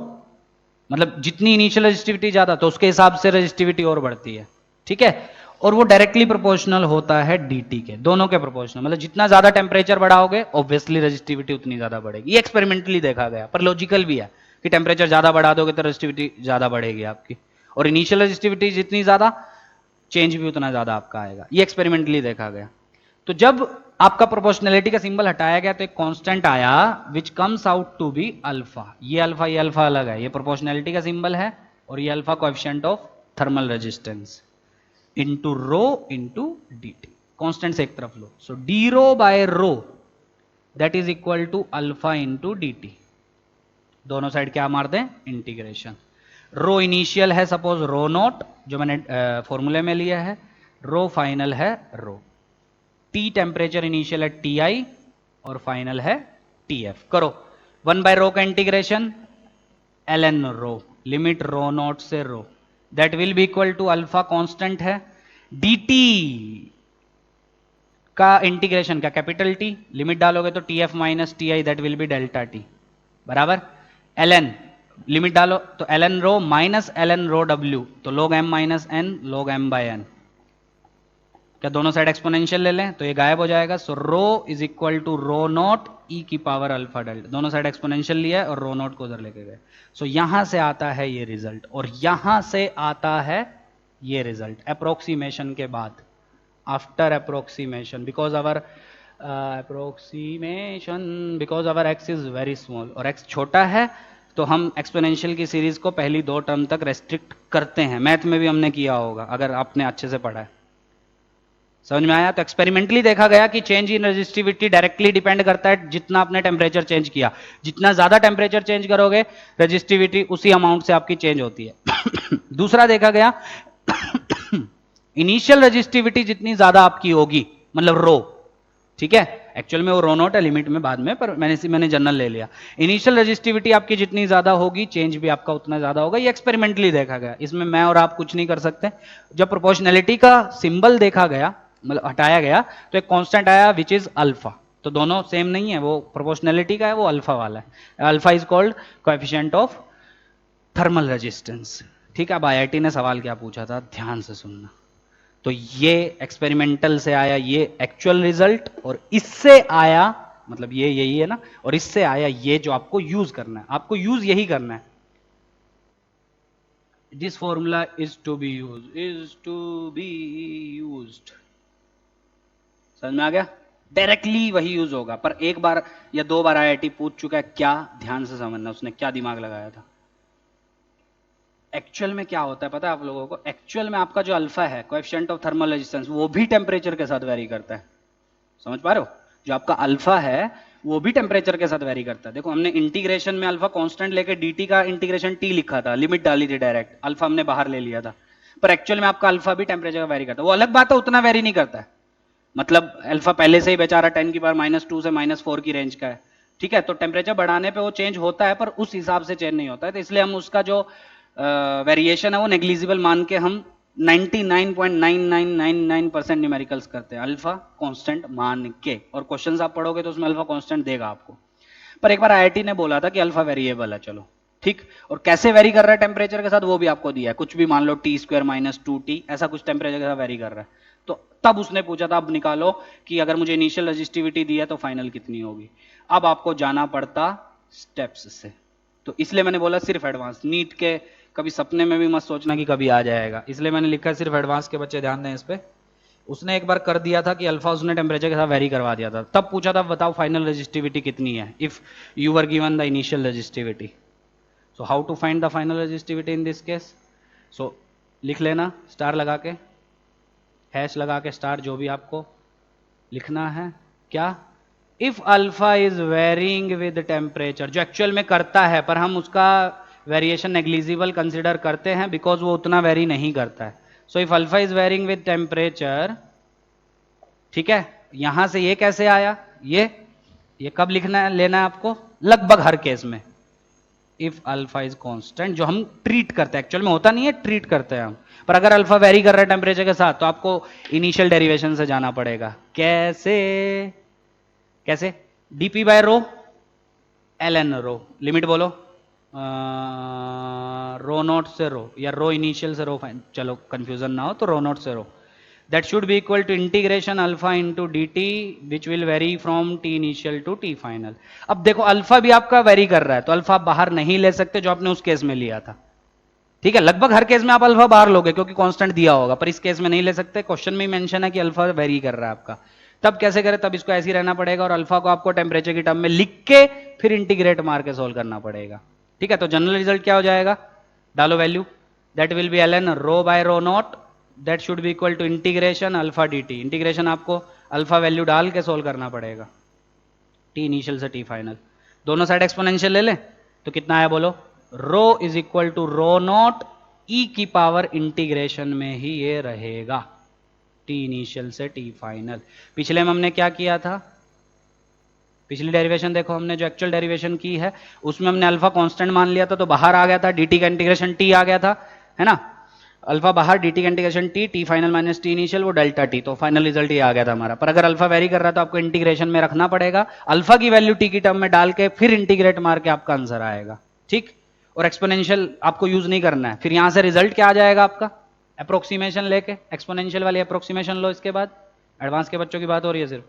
A: मतलब जितनी इनिशियल रेजिस्टिविटी ज्यादा तो उसके हिसाब से रेजिस्टिविटी और बढ़ती है, ठीक है। और वो डायरेक्टली प्रोपोर्शनल होता है डीटी के, दोनों के प्रोपोर्शनल, मतलब जितना ज्यादा टेम्परेचर बढ़ाओगे ऑब्वियसली रेजिस्टिविटी उतनी ज्यादा बढ़ेगी। ये एक्सपेरिमेंटली देखा गया, पर लॉजिकल भी है कि टेम्परेचर ज्यादा बढ़ा दोगे तो रेजिस्टिविटी ज्यादा बढ़ेगी आपकी, और इनिशियल रेजिस्टिविटी जितनी ज्यादा चेंज भी उतना ज्यादा आपका आएगा। ये एक्सपेरिमेंटली देखा गया। तो जब आपका प्रोपोर्शनैलिटी का सिंबल हटाया गया तो एक कांस्टेंट आया which comes out to be alpha. ये अल्फा अलग है, ये प्रोपोर्शनैलिटी का सिंबल है, और ये alpha coefficient of thermal resistance into rho into D T. Constant से एक तरफ लो, so D rho by rho that is equal to alpha into D T. दोनों साइड क्या मार दें, इंटीग्रेशन। रो इनिशियल है सपोज रो नॉट, जो मैंने फॉर्मूले में लिया है, रो फाइनल है रो, टी टेम्परेचर इनिशियल है टी आई, और फाइनल है टी एफ। करो 1 बाय रो का integration L N rho, limit rho naught से rho, that will be equal to alpha constant है, डी टी का इंटीग्रेशन क्या, कैपिटल टी, लिमिट डालोगे तो T F minus T I, that will be delta T, बराबर। L N limit डालो तो L N rho minus L N rho W, तो log M minus N log M by N. क्या दोनों side exponential ले लें तो ये गायब हो जाएगा, so rho is equal to rho naught E की पावर अल्फा डेल्टा। दोनों साइड एक्सपोनेंशियल लिया है और रो नॉट को उधर लेके गए, सो यहां से आता है ये रिजल्ट, और यहां से आता है ये रिजल्ट अप्रोक्सीमेशन के बाद, after approximation, because our because our x is very small, और एक्स छोटा है तो हम एक्सपोनेंशियल की सीरीज को पहली 2 टर्म तक रेस्ट्रिक्ट करते हैं। मैथ में भी हमने किया होगा अगर आपने अच्छे से पढ़ा है, समझ में आया। तो एक्सपेरिमेंटली देखा गया कि change in resistivity directly depend करता है जितना आपने टेम्परेचर चेंज किया, जितना ज्यादा टेम्परेचर चेंज करोगे रेजिस्टिविटी उसी अमाउंट से आपकी चेंज होती है। दूसरा देखा गया इनिशियल रेजिस्टिविटी जितनी ज्यादा आपकी होगी, मतलब रो, ठीक है, एक्चुअल में वो रो नॉट है लिमिट में बाद में, पर मैंने जनरल ले लिया, इनिशियल रेजिस्टिविटी आपकी जितनी ज्यादा होगी चेंज भी आपका उतना ज्यादा होगा। ये एक्सपेरिमेंटली देखा गया, इसमें मैं और आप कुछ नहीं कर सकते। जब प्रोपोर्शनैलिटी का सिंबल देखा गया, मतलब हटाया गया, तो एक कांस्टेंट आया विच इज अल्फा, तो दोनों सेम नहीं है, वो प्रोपोर्शनैलिटी का है, वो अल्फा वाला है। Alpha is called coefficient of thermal resistance, ठीक है। अब आईआईटी ने सवाल क्या पूछा था, ध्यान से सुनना। तो ये एक्सपेरिमेंटल से आया ये एक्चुअल रिजल्ट, और इससे आया, मतलब ये यही है ना, और इससे आया ये जो आपको यूज करना है, आपको यूज यही करना है। This formula is to be used, समझ में आ गया। डायरेक्टली वही यूज होगा, पर एक बार या 2 बार आईआईटी पूछ चुका है, क्या ध्यान से समझना उसने क्या दिमाग लगाया था। एक्चुअल में क्या होता है पता है आप लोगों को, एक्चुअल में आपका जो अल्फा है कोएफिशिएंट ऑफ थर्मल रेजिस्टेंस, वो भी टेम्परेचर के साथ वेरी करता है, समझ पा रहे हो। जो आपका अल्फा है वो भी टेम्परेचर के साथ वेरी करता है। देखो हमने इंटीग्रेशन में अल्फा कांस्टेंट लेके dt का इंटीग्रेशन t लिखा था, लिमिट डाली थी डायरेक्ट, अल्फा हमने बाहर ले लिया था, पर एक्चुअल में आपका अल्फा भी टेम्परेचर का वेरी करता है। वो अलग बात है, उतना वेरी नहीं करता है, मतलब अल्फा पहले से ही बेचारा 10 की पावर -2 से -4 की रेंज का है, ठीक है। तो टेम्परेचर बढ़ाने पे वो चेंज होता है, पर उस हिसाब से चेंज नहीं होता है, तो इसलिए हम उसका जो वेरिएशन है वो नेग्लिजिबल मान के हम 99.9999% न्यूमेरिकल्स करते हैं अल्फा कांस्टेंट मान के, और क्वेश्चंस आप पढ़ोगे तो उसमें अल्फा कांस्टेंट देगा आपको। पर एक बार आईआईटी ने बोला था कि अल्फा वेरिएबल है, चलो ठीक, और कैसे वेरी कर रहा है टेम्परेचर के साथ वो भी आपको दिया है, कुछ भी मान लो t² - 2t ऐसा कुछ टेम्परेचर के साथ वेरी कर रहा है। तो तब उसने पूछा था अब निकालो कि अगर मुझे इनिशियल रेजिस्टिविटी दी है तो फाइनल कितनी होगी। अब आपको जाना पड़ता स्टेप्स से, तो इसलिए मैंने बोला सिर्फ एडवांस, नीट के कभी सपने में भी मत सोचना कि कभी आ जाएगा, इसलिए मैंने लिखा है सिर्फ एडवांस के बच्चे ध्यान दें इस पे। उसने एक बार कर दिया था कि अल्फा उसने टेम्परेचर के साथ वेरी करवा दिया था, तब पूछा था बताओ फाइनल रेजिस्टिविटी कितनी है if you were given the initial resistivity. So how to find the final resistivity in this case, so लिख लेना स्टार लगा के, हैश लगा के स्टार, जो भी आपको लिखना है। क्या, if alpha is varying with temperature, जो एक्चुअल में करता है पर हम उसका वेरिएशन नेग्लिजिबल कंसिडर करते हैं बिकॉज वो उतना वेरी नहीं करता है। So if alpha is varying with temperature, ठीक है, यहां से ये कैसे आया, ये कब लिखना है, लेना है आपको लगभग हर केस में, इफ अल्फा इज कांस्टेंट, जो हम ट्रीट करते हैं, एक्चुअल में होता नहीं है, ट्रीट करते हैं हम, पर अगर अल्फा वेरी कर रहा है टेम्परेचर के साथ तो आपको इनिशियल डेरिवेशन से जाना पड़ेगा। कैसे, DP bye rho, L N rho, limit बोलो, रो नॉट से रो या रो इनिशियल से रो फाइन, चलो कंफ्यूजन ना हो तो रो नॉट से rho, that should be equal to integration alpha into D T which will vary from T initial to T final. अब देखो अल्फा भी आपका वेरी कर रहा है तो अल्फा आप बाहर नहीं ले सकते जो आपने उस केस में लिया था, ठीक है। लगभग हर केस में आप अल्फा बाहर लोगे क्योंकि कांस्टेंट दिया होगा, पर इस केस में नहीं ले सकते, क्वेश्चन में ही मेंशन है कि अल्फा वेरी कर रहा है आपका। तब कैसे करें, तब इसको ऐसे ही रहना पड़ेगा और अल्फा को आपको टेम्परेचर की टर्म में लिख के फिर इंटीग्रेट मार के सोल्व करना पड़ेगा, ठीक है। तो जनरल रिजल्ट क्या हो जाएगा, डालो value, that will be L N rho by rho naught, that should be equal to integration alpha D T, integration आपको अल्फा वैल्यू डाल के सोल्व करना पड़ेगा, टी इनिशियल से टी फाइनल, दोनों साइड एक्सपोनेंशियल ले लें तो कितना आया बोलो, rho is equal to rho naught E की पावर इंटीग्रेशन में ही ये रहेगा, टी इनिशियल से टी फाइनल। पिछले में हमने क्या किया था, पिछली डेरिवेशन देखो, हमने जो एक्चुअल डेरिवेशन की है उसमें हमने अल्फा कांस्टेंट मान लिया था तो बाहर आ गया था, dt का इंटीग्रेशन t आ गया था, है ना, अल्फा बाहर, dt का integration t final minus t initial, वो डेल्टा t, तो फाइनल रिजल्ट ये आ गया था हमारा। पर अगर अल्फा वेरी कर रहा है तो आपको इंटीग्रेशन में रखना पड़ेगा, अल्फा की वैल्यू t की टर्म में डाल के फिर इंटीग्रेट मार के आपका आंसर आएगा, ठीक। और एक्सपोनेंशियल आपको यूज नहीं करना है, फिर यहां से रिजल्ट क्या आ जाएगा आपका, अप्रोक्सीमेशन लेके, एक्सपोनेंशियल वाली अप्रोक्सीमेशन लो, इसके बाद एडवांस के बच्चों की बात हो रही है सिर्फ,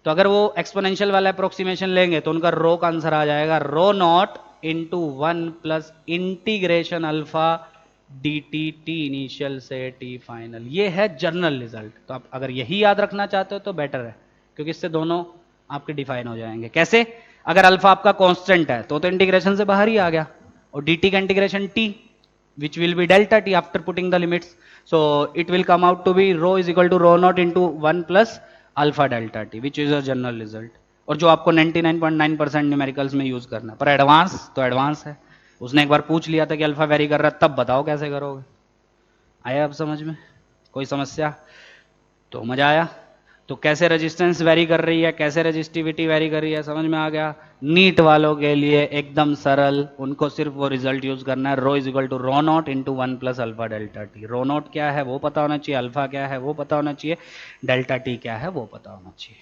A: तो अगर वो एक्सपोनेंशियल वाला अप्रोक्सीमेशन लेंगे तो उनका रो का आंसर आ जाएगा rho naught into 1 plus integration alpha D T T initial से टी फाइनल, ये है जनरल रिजल्ट। तो आप अगर यही याद रखना चाहते हो तो बेटर है क्योंकि इससे दोनों आपके डिफाइन हो जाएंगे। कैसे, अगर अल्फा आपका कांस्टेंट है तो इंटीग्रेशन से बाहर ही आ गया, और डी टी का integration T which will be delta t after putting the limits, so it will come out to be rho is equal to rho naught into 1 plus alpha delta t which is a general result, और जो आपको 99.9% numericals में use करना है। पर advance तो advance है, उसने एक बार पूछ लिया था कि अल्फा वेरी कर रहा है, तब बताओ कैसे करोगे। आया अब समझ में, कोई समस्या तो मजा आया। तो कैसे रेजिस्टेंस वेरी कर रही है, कैसे रेजिस्टिविटी वेरी कर रही है, समझ में आ गया। नीट वालों के लिए एकदम सरल, उनको सिर्फ वो रिजल्ट यूज करना है, rho is equal to rho naught into 1 plus alpha delta T. Rho naught क्या है वो पता होना चाहिए, अल्फा क्या है वो पता होना चाहिए, डेल्टा टी क्या है वो पता होना चाहिए,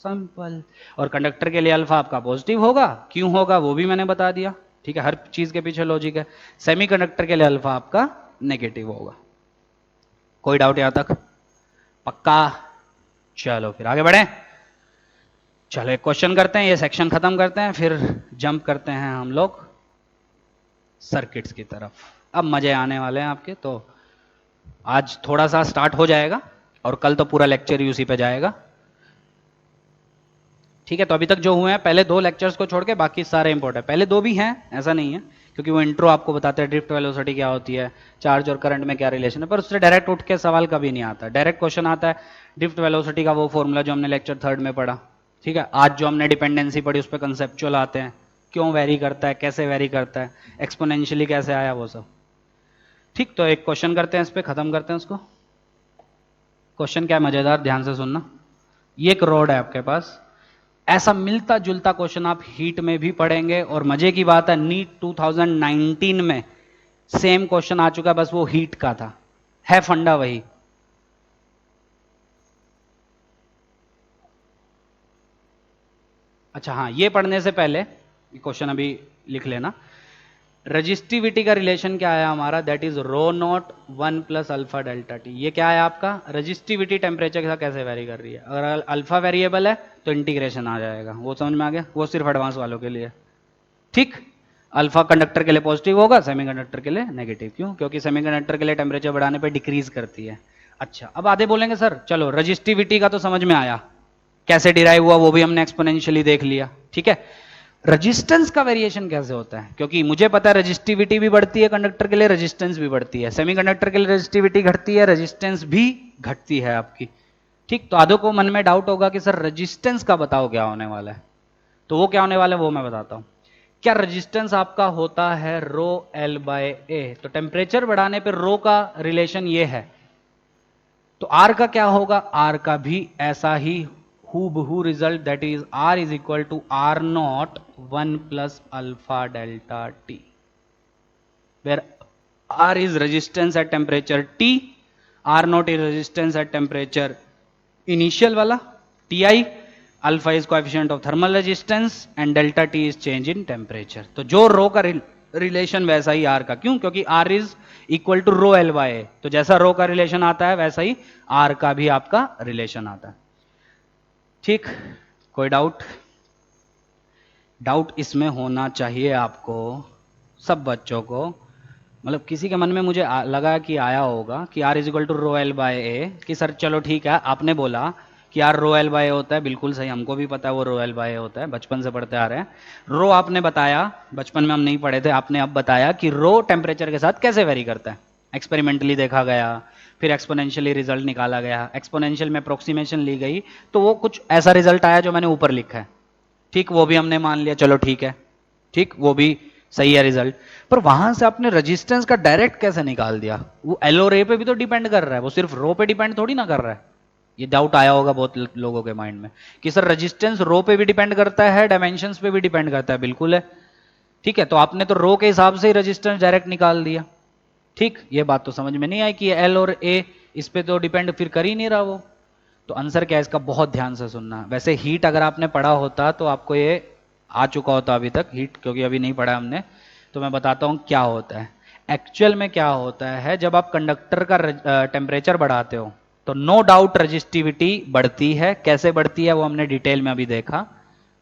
A: सिंपल। और कंडक्टर के लिए अल्फा आपका पॉजिटिव होगा, क्यों होगा वो भी मैंने बता दिया, ठीक है, हर चीज के पीछे लॉजिक है। सेमी कंडक्टर के लिए अल्फा आपका नेगेटिव होगा। कोई डाउट यहां तक, पक्का? चलो फिर आगे बढ़े, चलो एक क्वेश्चन करते हैं, ये सेक्शन खत्म करते हैं, फिर जंप करते हैं हम लोग सर्किट्स की तरफ। अब मजे आने वाले हैं आपके, तो आज थोड़ा सा स्टार्ट हो जाएगा और कल तो पूरा लेक्चर ही उसी पे जाएगा, ठीक है। तो अभी तक जो हुए हैं पहले 2 लेक्चर्स को छोड़ के बाकी सारे इंपॉर्टेंट, पहले 2 भी हैं ऐसा नहीं है, क्योंकि वो इंट्रो आपको बताते हैं ड्रिफ्ट वेलोसिटी क्या होती है, चार्ज और करंट में क्या रिलेशन है, पर उससे डायरेक्ट उठ के सवाल कभी नहीं आता। डायरेक्ट क्वेश्चन आता है ड्रिफ्ट वेलोसिटी का वो फॉर्मूला जो हमने लेक्चर 3 में पढ़ा, ठीक है। आज जो हमने डिपेंडेंसी पढ़ी उस पर कंसेप्चुअल आते हैं, क्यों वेरी करता है, कैसे वेरी करता है, एक्सपोनेंशियली कैसे आया वो सब, ठीक। तो एक क्वेश्चन करते हैं, इस पर खत्म करते हैं उसको। क्वेश्चन क्या है मजेदार, ध्यान से सुनना। ये एक रोड है आपके पास, ऐसा मिलता जुलता क्वेश्चन आप हीट में भी पढ़ेंगे, और मजे की बात है नीट 2019 में सेम क्वेश्चन आ चुका, बस वो हीट का था, है फंडा वही। अच्छा हाँ, ये पढ़ने से पहले क्वेश्चन अभी लिख लेना। रजिस्टिविटी का रिलेशन क्या आया हमारा, that is rho naught 1 plus alpha delta T. ये क्या है आपका, रजिस्टिविटी टेम्परेचर के साथ कैसे वेरी कर रही है, अगर अल्फा वेरिएबल है तो इंटीग्रेशन आ जाएगा, वो समझ में आ गया, वो सिर्फ एडवांस वालों के लिए, ठीक। अल्फा कंडक्टर के लिए पॉजिटिव होगा, सेमीकंडक्टर के लिए नेगेटिव, क्यों, क्योंकि सेमीकंडक्टर के लिए टेम्परेचर बढ़ाने पर डिक्रीज करती है। अच्छा अब आधे बोलेंगे सर चलो रजिस्टिविटी का तो समझ में आया, कैसे डिराइव हुआ वो भी हमने एक्सपोनेंशियली देख लिया, ठीक है। रजिस्टेंस का वेरिएशन कैसे होता है, क्योंकि मुझे पता है रजिस्टिविटी भी बढ़ती है कंडक्टर के लिए, रेजिस्टेंस भी बढ़ती है, सेमीकंडक्टर के लिए रजिस्टिविटी घटती है, रेजिस्टेंस भी घटती है आपकी, ठीक। तो आधों को मन में डाउट होगा कि सर रेजिस्टेंस का बताओ क्या होने वाला है, तो वो क्या होने वाला है वो मैं बताता हूं। क्या रेजिस्टेंस आपका होता है रो एल बाय ए, तो टेम्परेचर बढ़ाने पर रो का रिलेशन ये है, तो आर का क्या होगा, आर का भी ऐसा ही हूबहू result, that is R is equal to R naught 1 plus alpha delta T, where R is resistance at temperature T, R naught is resistance at temperature initial वाला T I, alpha is coefficient of thermal resistance and delta T is change in temperature. तो जो रो का relation वैसा ही are का, क्यों? क्योंकि R is equal to rho L by A, तो जैसा रो का रिलेशन आता है वैसा ही आर का भी आपका रिलेशन आता है। ठीक, कोई डाउट? डाउट इसमें होना चाहिए आपको, सब बच्चों को, मतलब किसी के मन में मुझे लगा कि आया होगा कि R is equal to rho L by A, कि सर चलो ठीक है, आपने बोला कि यार रो एल बाय ए होता है, बिल्कुल सही, हमको भी पता है वो रो एल बाय ए होता है, बचपन से पढ़ते आ रहे हैं। रो आपने बताया, बचपन में हम नहीं पढ़े थे, आपने अब बताया कि रो टेम्परेचर के साथ कैसे वेरी करता है, एक्सपेरिमेंटली देखा गया, फिर एक्सपोनेंशियली रिजल्ट निकाला गया, एक्सपोनेंशियल में अप्रोक्सीमेशन ली गई, तो वो कुछ ऐसा रिजल्ट आया जो मैंने ऊपर लिखा है। ठीक, वो भी हमने मान लिया, चलो ठीक है, ठीक, वो भी सही है रिजल्ट। पर वहां से आपने रेजिस्टेंस का डायरेक्ट कैसे निकाल दिया? वो एल और ए पे भी तो डिपेंड कर रहा है, वो सिर्फ रो पे डिपेंड थोड़ी ना कर रहा है। ये डाउट आया होगा बहुत लोगों के माइंड में कि सर रेजिस्टेंस रो पे भी डिपेंड करता है, डायमेंशंस पे भी डिपेंड करता है। बिल्कुल है, ठीक है, तो आपने तो रो के हिसाब से ही रेजिस्टेंस डायरेक्ट निकाल दिया। ठीक, ये बात तो समझ में नहीं आई कि एल और ए इस पे तो डिपेंड फिर कर ही नहीं रहा वो। तो आंसर क्या है इसका, बहुत ध्यान से सुनना। वैसे हीट अगर आपने पढ़ा होता तो आपको ये आ चुका होता अभी तक हीट, क्योंकि अभी नहीं पढ़ा हमने, तो मैं बताता हूं क्या होता है। एक्चुअल में क्या होता है, जब आप कंडक्टर का टेम्परेचर बढ़ाते हो तो नो डाउट रजिस्टिविटी बढ़ती है। कैसे बढ़ती है वो हमने डिटेल में अभी देखा।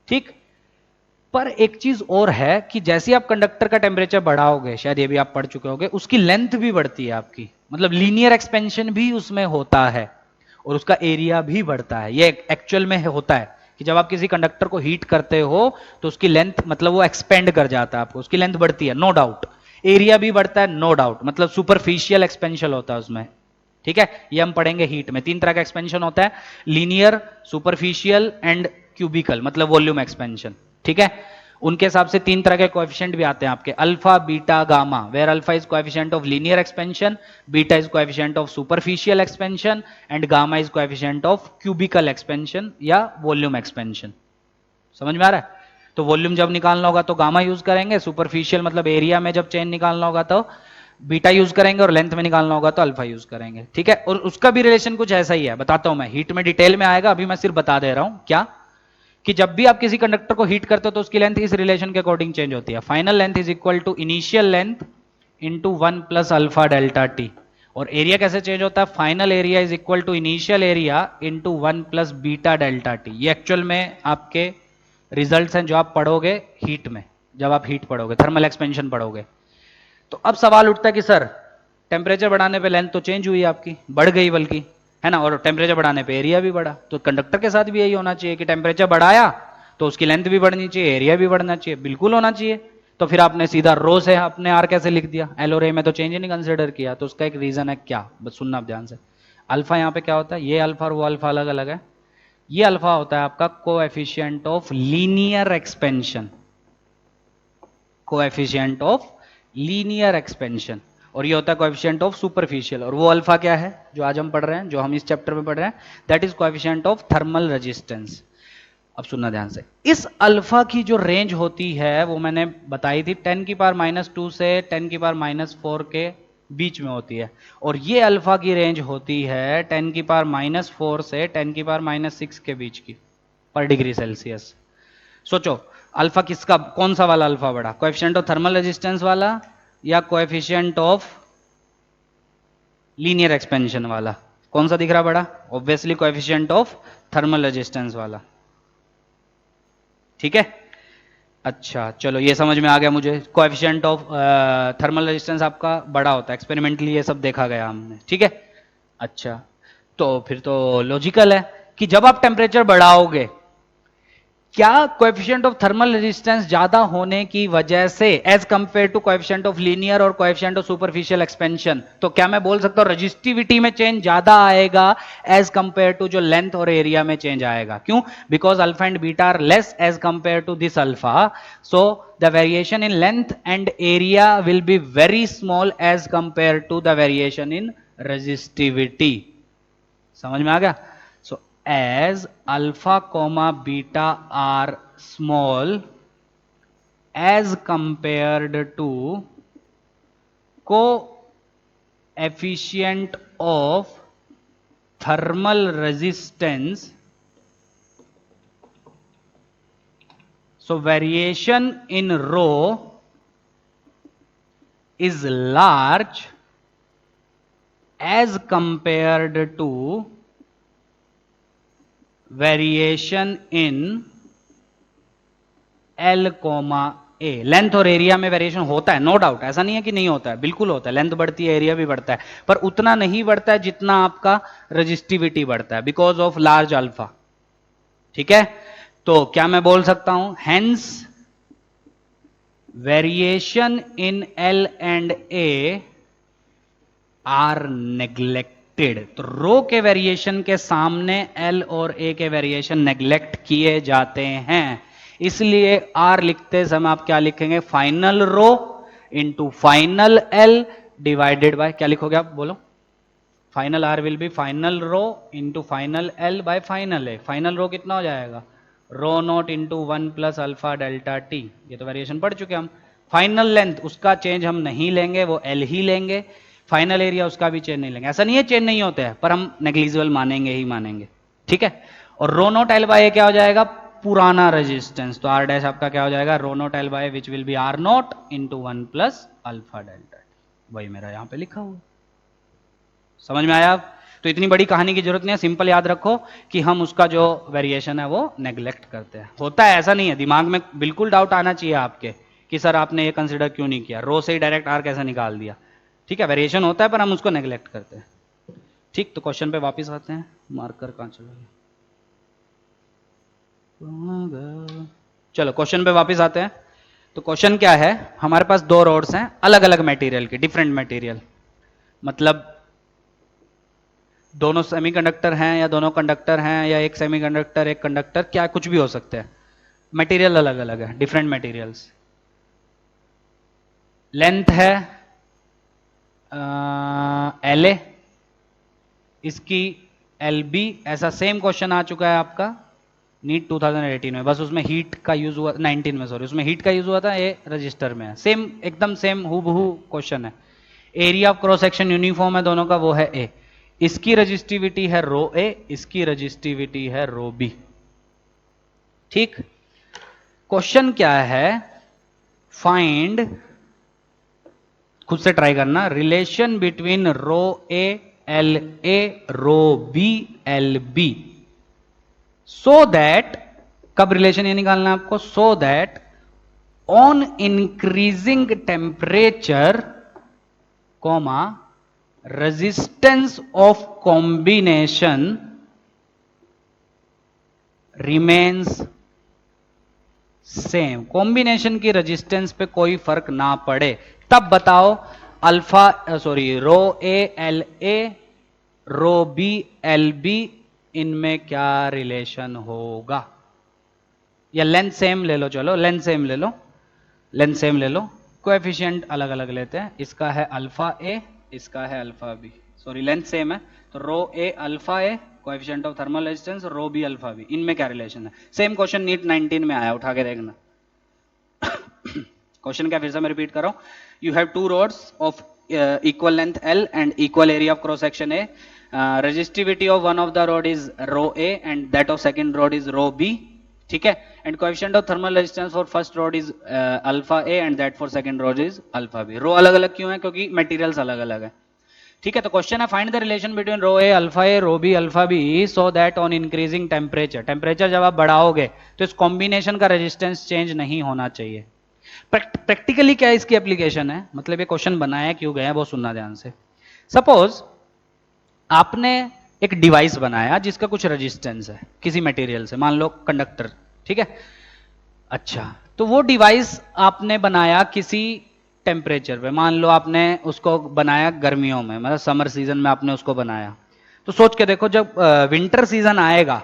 A: ठीक, पर एक चीज और है कि जैसे आप कंडक्टर का टेम्परेचर बढ़ाओगे, शायद ये भी आप पढ़ चुके होगे, उसकी लेंथ भी बढ़ती है आपकी, मतलब लीनियर एक्सपेंशन भी उसमें होता है और उसका एरिया भी बढ़ता है। ये एक्चुअल में होता है कि जब आप किसी कंडक्टर को हीट करते हो तो उसकी लेंथ, मतलब वो एक्सपेंड कर जाता है, आपको उसकी लेंथ बढ़ती है, नो डाउट। एरिया भी बढ़ता है, नो डाउट, मतलब सुपरफिशियल एक्सपेंशन होता है उसमें। ठीक है, ये हम पढ़ेंगे हीट में। तीन तरह का एक्सपेंशन होता है, लीनियर, सुपरफिशियल एंड क्यूबिकल, मतलब वॉल्यूम एक्सपेंशन। ठीक है, उनके हिसाब से तीन तरह के कोएफिशिएंट भी आते हैं आपके, alpha, beta, gamma, where alpha is coefficient of linear expansion, beta is coefficient of superficial expansion and gamma is coefficient of cubical expansion या वॉल्यूम एक्सपेंशन। समझ में आ रहा है? तो वॉल्यूम जब निकालना होगा तो गामा यूज करेंगे, सुपरफिशियल मतलब एरिया में जब चेंज निकालना होगा तो बीटा यूज करेंगे, और लेंथ में निकालना होगा तो अल्फा यूज करेंगे। ठीक है, और उसका भी रिलेशन कुछ ऐसा ही है, बताता हूं मैं, हीट में डिटेल में आएगा, अभी मैं सिर्फ बता दे रहा हूं क्या, कि जब भी आप किसी कंडक्टर को हीट करते हो तो उसकी लेंथ इस रिलेशन के अकॉर्डिंग चेंज होती है। Final length is equal to initial length into 1 plus alpha delta T. और एरिया कैसे चेंज होता है, final area is equal to initial area into 1 plus beta delta T. ये एक्चुअल में आपके रिजल्ट्स हैं जो आप पढ़ोगे हीट में, जब आप हीट पढ़ोगे, थर्मल एक्सपेंशन पढ़ोगे। तो अब सवाल उठता है कि सर टेम्परेचर बढ़ाने पे लेंथ तो चेंज हुई आपकी, बढ़ गई बल्कि, है ना, और टेम्परेचर बढ़ाने पे एरिया भी बढ़ा, तो कंडक्टर के साथ भी यही होना चाहिए कि टेम्परेचर बढ़ाया तो उसकी लेंथ भी बढ़नी चाहिए, एरिया भी बढ़ना चाहिए, बिल्कुल होना चाहिए। तो फिर आपने सीधा रो से आपने आर कैसे लिख दिया, एल और ए में तो चेंज ही नहीं कंसिडर किया। तो उसका एक रीजन है, क्या, बस सुनना आप ध्यान से। अल्फा यहाँ पे क्या होता है, ये अल्फा और वो अल्फा अलग अलग है। ये अल्फा होता है आपका coefficient of linear expansion, coefficient of linear expansion, और ये होता है कोएफिशिएंट ऑफ सुपरफिशियल। और वो अल्फा क्या है जो आज हम पढ़ रहे हैं, जो हम इस चैप्टर में पढ़ रहे हैं, that is coefficient of thermal resistance. अब सुनना ध्यान से, इस अल्फा की जो रेंज होती है वो मैंने बताई थी 10 की पावर -2 से 10 की पावर -4 के बीच में होती है, और ये अल्फा की रेंज होती है 10 की पावर -4 से 10 की पावर -6 के बीच की, पर डिग्री सेल्सियस। सोचो अल्फा किसका, कौन सा वाला अल्फा बड़ा, कोएफिशिएंट ऑफ थर्मल रेजिस्टेंस वाला या कोएफिशिएंट ऑफ लीनियर एक्सपेंशन वाला? कौन सा दिख रहा बड़ा? Obviously coefficient of thermal resistance वाला। ठीक है, अच्छा चलो ये समझ में आ गया मुझे, कोएफिशिएंट ऑफ थर्मल रेजिस्टेंस आपका बड़ा होता है, एक्सपेरिमेंटली ये सब देखा गया हमने। ठीक है, अच्छा, तो फिर तो लॉजिकल है कि जब आप टेम्परेचर बढ़ाओगे, क्या कोएफिशिएंट ऑफ थर्मल रेजिस्टेंस ज्यादा होने की वजह से as compare to coefficient of linear और कोएफिशिएंट ऑफ सुपरफिशियल एक्सपेंशन, तो क्या मैं बोल सकता हूं रजिस्टिविटी में चेंज ज्यादा आएगा एज कंपेयर टू जो लेंथ और एरिया में चेंज आएगा? क्यों? Because alpha and beta are less as compare to this alpha, so the variation in length and area will be very small as compare to the variation in resistivity. समझ में आ गया? So as alpha comma beta are small as compared to coefficient of thermal resistance So variation in rho is large as compared to variation in L, A। Length और area में variation होता है, no doubt, ऐसा नहीं है कि नहीं होता है, बिल्कुल होता है। लेंथ बढ़ती है, एरिया भी बढ़ता है, पर उतना नहीं बढ़ता है जितना आपका रजिस्टिविटी बढ़ता है, बिकॉज ऑफ लार्ज अल्फा। ठीक है, तो क्या मैं बोल सकता हूं, hence variation in L and A are neglected. तो रो के वेरिएशन के सामने L और A के वेरिएशन नेग्लेक्ट किए जाते हैं, इसलिए R लिखते समय आप क्या लिखेंगे, final rho into final L divided by, क्या लिखोगे आप बोलो, final R will be final rho into final L by final A। Final rho कितना हो जाएगा, rho naught into 1 plus alpha delta T. ये तो वेरिएशन पढ़ चुके हम। फाइनल लेंथ उसका चेंज हम नहीं लेंगे, वो L ही लेंगे। फाइनल एरिया उसका भी चेंज नहीं लेंगे, ऐसा नहीं है चेंज नहीं होते हैं, पर हम नेग्लिजिबल मानेंगे ही मानेंगे। ठीक है, और रो नॉट एल बाय क्या हो जाएगा, पुराना रेजिस्टेंस, तो आर डैश आपका क्या हो जाएगा, rho naught L by which will be R naught into 1 plus alpha delta, वही मेरा यहां पे लिखा हुआ। समझ में आया आप? तो इतनी बड़ी कहानी की जरूरत नहीं है, सिंपल याद रखो कि हम उसका जो वेरिएशन है वो नेग्लेक्ट करते हैं। होता है, ऐसा नहीं है, दिमाग में बिल्कुल डाउट आना चाहिए आपके कि सर आपने ये कंसिडर क्यों नहीं किया, रो से ही डायरेक्ट आर कैसे निकाल दिया। ठीक है, वेरिएशन होता है पर हम उसको नेग्लेक्ट करते हैं। ठीक, तो क्वेश्चन पे वापस आते हैं। मार्कर कहां चला गया, चलो क्वेश्चन पे वापस आते हैं। तो क्वेश्चन क्या है, हमारे पास दो रोड्स हैं अलग अलग मटेरियल की, डिफरेंट मटेरियल, मतलब दोनों सेमीकंडक्टर हैं या दोनों कंडक्टर हैं या एक सेमीकंडक्टर एक कंडक्टर, क्या कुछ भी हो सकते हैं, मटेरियल अलग अलग है, डिफरेंट मटेरियल्स। लेंथ है LA, इसकी LB। ऐसा सेम क्वेश्चन आ चुका है आपका नीट 2018 में, बस उसमें हीट का यूज हुआ, 19 में सॉरी, उसमें हीट का यूज हुआ था, ये रजिस्टर में है। सेम एकदम सेम हूबहू क्वेश्चन है। Area of cross section uniform है दोनों का, वो है A। इसकी रजिस्टिविटी है रो A, इसकी रजिस्टिविटी है रो B। ठीक, क्वेश्चन क्या है, फाइंड, खुद से ट्राई करना, relation between rho A LA rho B LB, so that, कब रिलेशन ये निकालना है आपको, so that on increasing temperature comma resistance of combination remains same. Combination की रेजिस्टेंस पे कोई फर्क ना पड़े, तब बताओ alpha sorry rho A LA rho B LB इनमें क्या रिलेशन होगा। या लेंथ सेम ले लो, चलो लेंथ सेम ले लो, लेंथ सेम ले लो, कोएफिशिएंट अलग अलग लेते हैं, इसका है अल्फा A, इसका है alpha B, sorry length same है, तो rho A alpha A, coefficient of thermal resistance rho B alpha B, इनमें क्या रिलेशन है। सेम क्वेश्चन नीट 19 में आया, उठा के देखना। क्वेश्चन क्या, फिर से मैं रिपीट कर रहा हूं, you have two rods of equal length L and equal area of cross section A, resistivity of one of the rod is rho A and that of second rod is rho B, ठीक है, and coefficient of thermal resistance for first rod is alpha A and that for second rod is alpha B। रो अलग अलग क्यों है, क्योंकि materials अलग अलग है। ठीक है, तो क्वेश्चन है find the relation between rho A alpha A rho B alpha B so that on increasing temperature, temperature जब आप बढ़ाओगे तो इस कॉम्बिनेशन का रेजिस्टेंस चेंज नहीं होना चाहिए। प्रैक्टिकली क्या इसकी एप्लीकेशन है, मतलब ये क्वेश्चन बनाया क्यों गया है वो सुनना ध्यान से। सपोज आपने एक डिवाइस बनाया जिसका कुछ रेजिस्टेंस है किसी मटेरियल से, मान लो कंडक्टर, ठीक है। अच्छा, तो वो डिवाइस आपने बनाया किसी टेम्परेचर पे, मान लो आपने उसको बनाया गर्मियों में, मतलब समर सीजन में आपने उसको बनाया। तो सोच के देखो जब विंटर सीजन आएगा,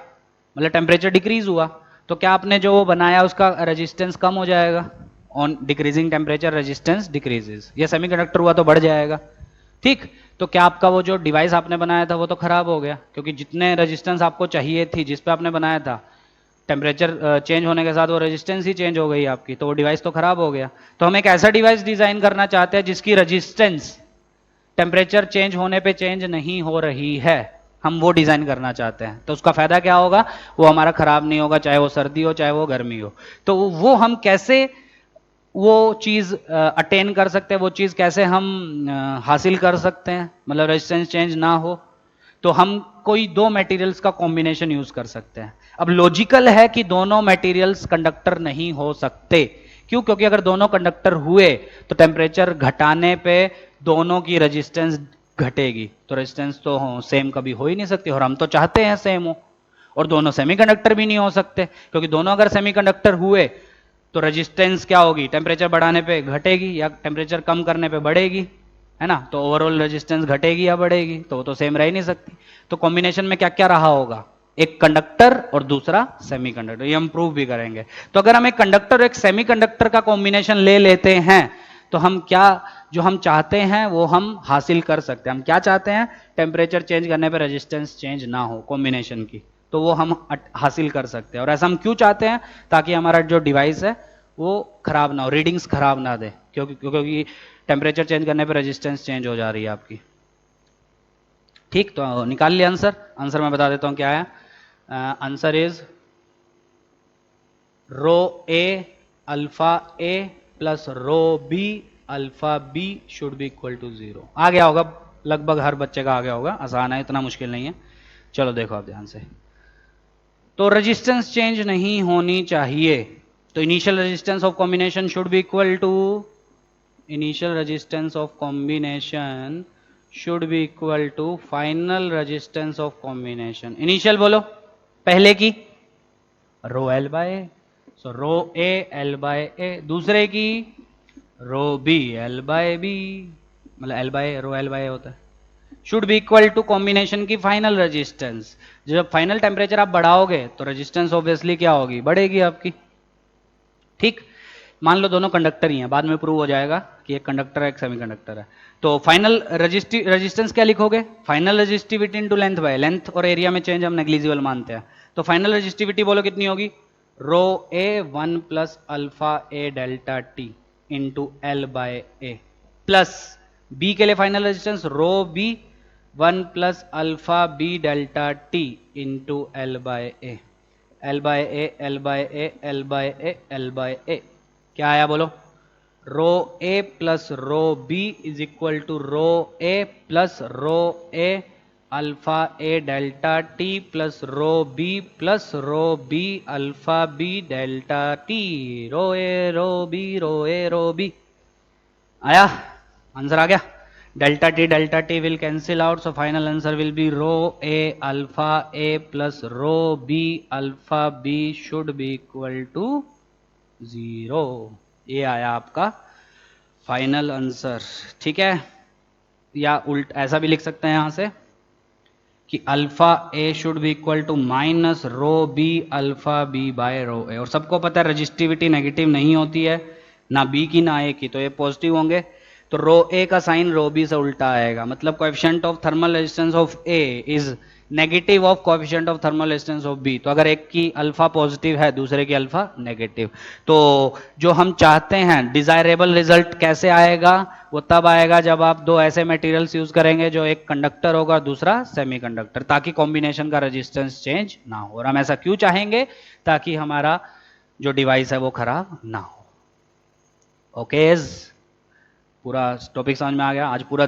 A: मतलब टेम्परेचर डिक्रीज हुआ, तो क्या आपने जो वो बनाया उसका रेजिस्टेंस कम हो जाएगा, on decreasing temperature resistance decreases. ये सेमीकंडक्टर हुआ तो बढ़ जाएगा। ठीक, तो क्या आपका वो जो डिवाइस आपने बनाया था वो तो खराब हो गया, क्योंकि जितने रेजिस्टेंस आपको चाहिए थी जिस पे आपने बनाया था, टेम्परेचर चेंज होने के साथ वो रेजिस्टेंस ही चेंज हो गई आपकी, तो वो डिवाइस तो खराब हो गया। तो हम एक ऐसा डिवाइस डिजाइन करना चाहते हैं जिसकी रेजिस्टेंस टेम्परेचर चेंज होने पे चेंज नहीं हो रही है। हम वो डिजाइन करना चाहते हैं, तो उसका फायदा क्या होगा, वो हमारा खराब नहीं होगा, चाहे वो सर्दी हो चाहे वो गर्मी हो। तो वो हम कैसे वो चीज अटेन कर सकते हैं, वो चीज कैसे हम हासिल कर सकते हैं, मतलब रेजिस्टेंस चेंज ना हो, तो हम कोई दो मटेरियल्स का कॉम्बिनेशन यूज कर सकते हैं। अब लॉजिकल है कि दोनों मटेरियल्स कंडक्टर नहीं हो सकते, क्यों, क्योंकि अगर दोनों कंडक्टर हुए तो टेम्परेचर घटाने पे दोनों की रेजिस्टेंस घटेगी, तो रेजिस्टेंस तो सेम कभी हो ही नहीं सकती, और हम तो चाहते हैं सेम हो। और दोनों सेमीकंडक्टर भी नहीं हो सकते, क्योंकि दोनों अगर सेमीकंडक्टर हुए तो रेजिस्टेंस क्या होगी, टेम्परेचर बढ़ाने पे घटेगी या टेम्परेचर कम करने पे बढ़ेगी, है ना। तो ओवरऑल रेजिस्टेंस घटेगी या बढ़ेगी, तो वो तो सेम रह ही नहीं सकती। तो कॉम्बिनेशन में क्या क्या रहा होगा, एक कंडक्टर और दूसरा सेमीकंडक्टर, ये हम प्रूव भी करेंगे। तो अगर हम एक कंडक्टर और एक सेमीकंडक्टर का कॉम्बिनेशन ले लेते हैं, तो हम क्या, जो हम चाहते हैं वो हम हासिल कर सकते हैं। हम क्या चाहते हैं, टेम्परेचर चेंज करने पर रेजिस्टेंस चेंज ना हो कॉम्बिनेशन की, तो वो हम हासिल कर सकते हैं। और ऐसा हम क्यों चाहते हैं, ताकि हमारा जो डिवाइस है वो खराब ना हो, रीडिंग्स खराब ना दे, क्योंकि टेम्परेचर चेंज करने पर रेजिस्टेंस चेंज हो जा रही है आपकी। ठीक, तो निकाल लिया आंसर। आंसर मैं बता देता हूं क्या है। Answer is rho A alpha A plus rho B alpha B should be equal to 0। आ गया होगा, लगभग हर बच्चे का आ गया होगा, आसान है, इतना मुश्किल नहीं है। चलो देखो आप ध्यान से। तो रेजिस्टेंस चेंज नहीं होनी चाहिए, तो initial resistance of combination should be equal to, initial resistance of combination should be equal to final resistance of combination. Initial बोलो, पहले की rho L by A, so rho A L by A, दूसरे की rho B L by B, मतलब L by rho L by होता है, should be equal to combination की final resistance. जब फाइनल टेम्परेचर आप बढ़ाओगे तो रेजिस्टेंस ऑब्वियसली क्या होगी, बढ़ेगी आपकी। ठीक, मान लो दोनों कंडक्टर ही हैं, बाद में प्रूव हो जाएगा कि एक कंडक्टर है एक सेमीकंडक्टर है। तो फाइनल रेजिस्टेंस क्या लिखोगे, final resistivity into length by length, और एरिया में चेंज हम नेग्लिजिबल मानते हैं। तो फाइनल रेजिस्टिविटी बोलो कितनी होगी, rho A 1 plus alpha A delta T into L by A, plus B के लिए final resistance rho B 1 plus alpha B delta T into L by A, L by A L by A L by A L by A, क्या आया बोलो, रो A plus rho B is equal to rho A plus rho A alpha A delta T plus rho B alpha B delta T, rho A rho B. आया, answer आ गया। Delta T will cancel out, so final answer will be rho A alpha A plus rho B alpha B should be equal to 0। ये आया आपका final answer. ठीक है, या उल्ट ऐसा भी लिख सकते हैं यहां से कि alpha A should be equal to minus rho B alpha B by rho A. और सबको पता है रजिस्टिविटी नेगेटिव नहीं होती है, ना बी की ना ए की, तो ये पॉजिटिव होंगे। तो रो ए का साइन रो बी से उल्टा आएगा, मतलब coefficient of thermal resistance of A is negative of coefficient of thermal resistance of B. तो अगर एक की अल्फा पॉजिटिव है दूसरे की अल्फा नेगेटिव, तो जो हम चाहते हैं डिजायरेबल रिजल्ट कैसे आएगा, वो तब आएगा जब आप दो ऐसे मटेरियल्स यूज करेंगे जो एक कंडक्टर होगा दूसरा सेमीकंडक्टर, ताकि कॉम्बिनेशन का रेजिस्टेंस चेंज ना हो। और हम ऐसा क्यों चाहेंगे, ताकि हमारा जो डिवाइस है वो खराब ना हो। ओके, पूरा टॉपिक समझ में आ गया। आज पूरा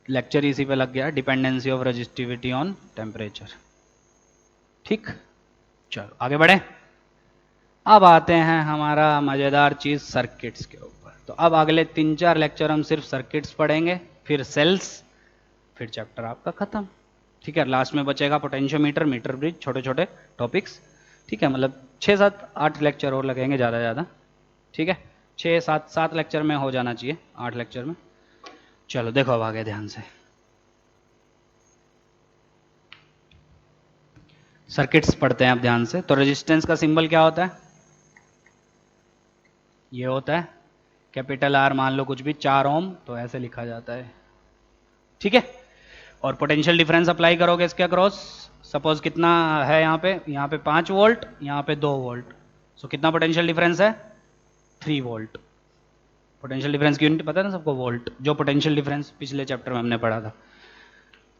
A: लेक्चर इसी पे लग गया, dependency of resistivity on temperature. ठीक, चलो आगे बढ़े। अब आते हैं हमारा मजेदार चीज सर्किट्स के ऊपर। तो अब अगले 3-4 लेक्चर हम सिर्फ सर्किट्स पढ़ेंगे, फिर सेल्स, फिर चैप्टर आपका खत्म। ठीक है, लास्ट में बचेगा पोटेंशियोमीटर, मीटर ब्रिज, छोटे छोटे टॉपिक्स। ठीक है, मतलब 6-7-8 लेक्चर और लगेंगे ज़्यादा ज़्यादा। ठीक है, 6-7 लेक्चर में हो जाना चाहिए, 8 लेक्चर में। चलो देखो अब आगे ध्यान से। सर्किट्स पढ़ते हैं आप ध्यान से। तो रेजिस्टेंस का सिंबल क्या होता है, ये होता है कैपिटल आर, मान लो कुछ भी 4 ओम, तो ऐसे लिखा जाता है। ठीक है, और पोटेंशियल डिफरेंस अप्लाई करोगे इसके अक्रॉस, सपोज कितना है यहाँ पे 5 वोल्ट, यहाँ पे 2 वोल्ट, सो कितना पोटेंशियल डिफरेंस है, 3 वोल्ट। पोटेंशियल डिफरेंस की यूनिट पता है ना सबको, वोल्ट, जो पोटेंशियल डिफरेंस पिछले चैप्टर में हमने पढ़ा था।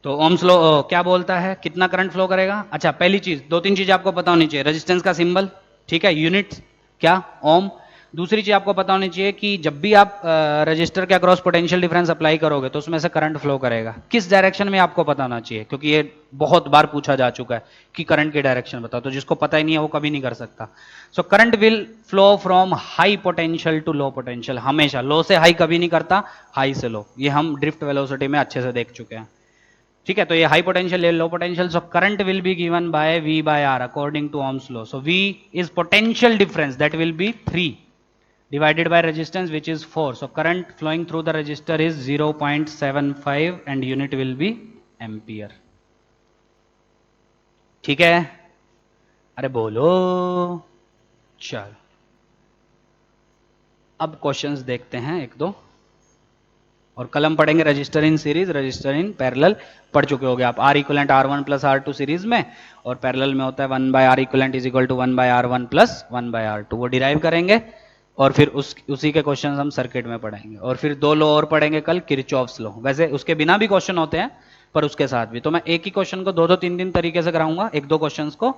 A: तो ओम्स लॉ क्या बोलता है, कितना करंट फ्लो करेगा? अच्छा, पहली चीज, दो तीन चीज आपको पता होनी चाहिए, रेजिस्टेंस का सिंबल, ठीक है, यूनिट्स क्या, ओम। दूसरी चीज आपको पता होनी चाहिए कि जब भी आप रजिस्टर के अक्रॉस पोटेंशियल डिफरेंस अप्लाई करोगे तो उसमें से करंट फ्लो करेगा, किस डायरेक्शन में आपको पता होना चाहिए, क्योंकि ये बहुत बार पूछा जा चुका है कि करंट की डायरेक्शन बताओ, तो जिसको पता ही नहीं है वो कभी नहीं कर सकता। So current will flow from high potential to low potential, हमेशा लो से हाई कभी नहीं करता, हाई से लो, ये हम ड्रिफ्ट वेलोसिटी में अच्छे से देख चुके हैं, ठीक है। तो ये हाई पोटेंशियल, ये low potential, so current will be given by V by R according to Ohm's law. So V is potential difference, that will be 3 divided by resistance which is 4. So current flowing through the resistor is 0.75 and unit will be ampere. ठीक है, अरे बोलो, चल अब questions देखते हैं एक दो, और कल हम पढ़ेंगे register in series, register in parallel पढ़ चुके होगे आप, R equivalent R1 plus R2 series में, और पैरेलल में होता है 1 by R equivalent is equal to 1 by R1 plus 1 by R2, वो डिराइव करेंगे, और फिर उसी के क्वेश्चन हम सर्किट में पढ़ेंगे, और फिर दो लॉ और पढ़ेंगे कल, किरचॉफ्स लॉ, वैसे उसके बिना भी क्वेश्चन होते हैं पर उसके साथ भी, तो मैं एक ही क्वेश्चन को दो दो तीन तीन तरीके से कराऊंगा, एक दो क्वेश्चंस को,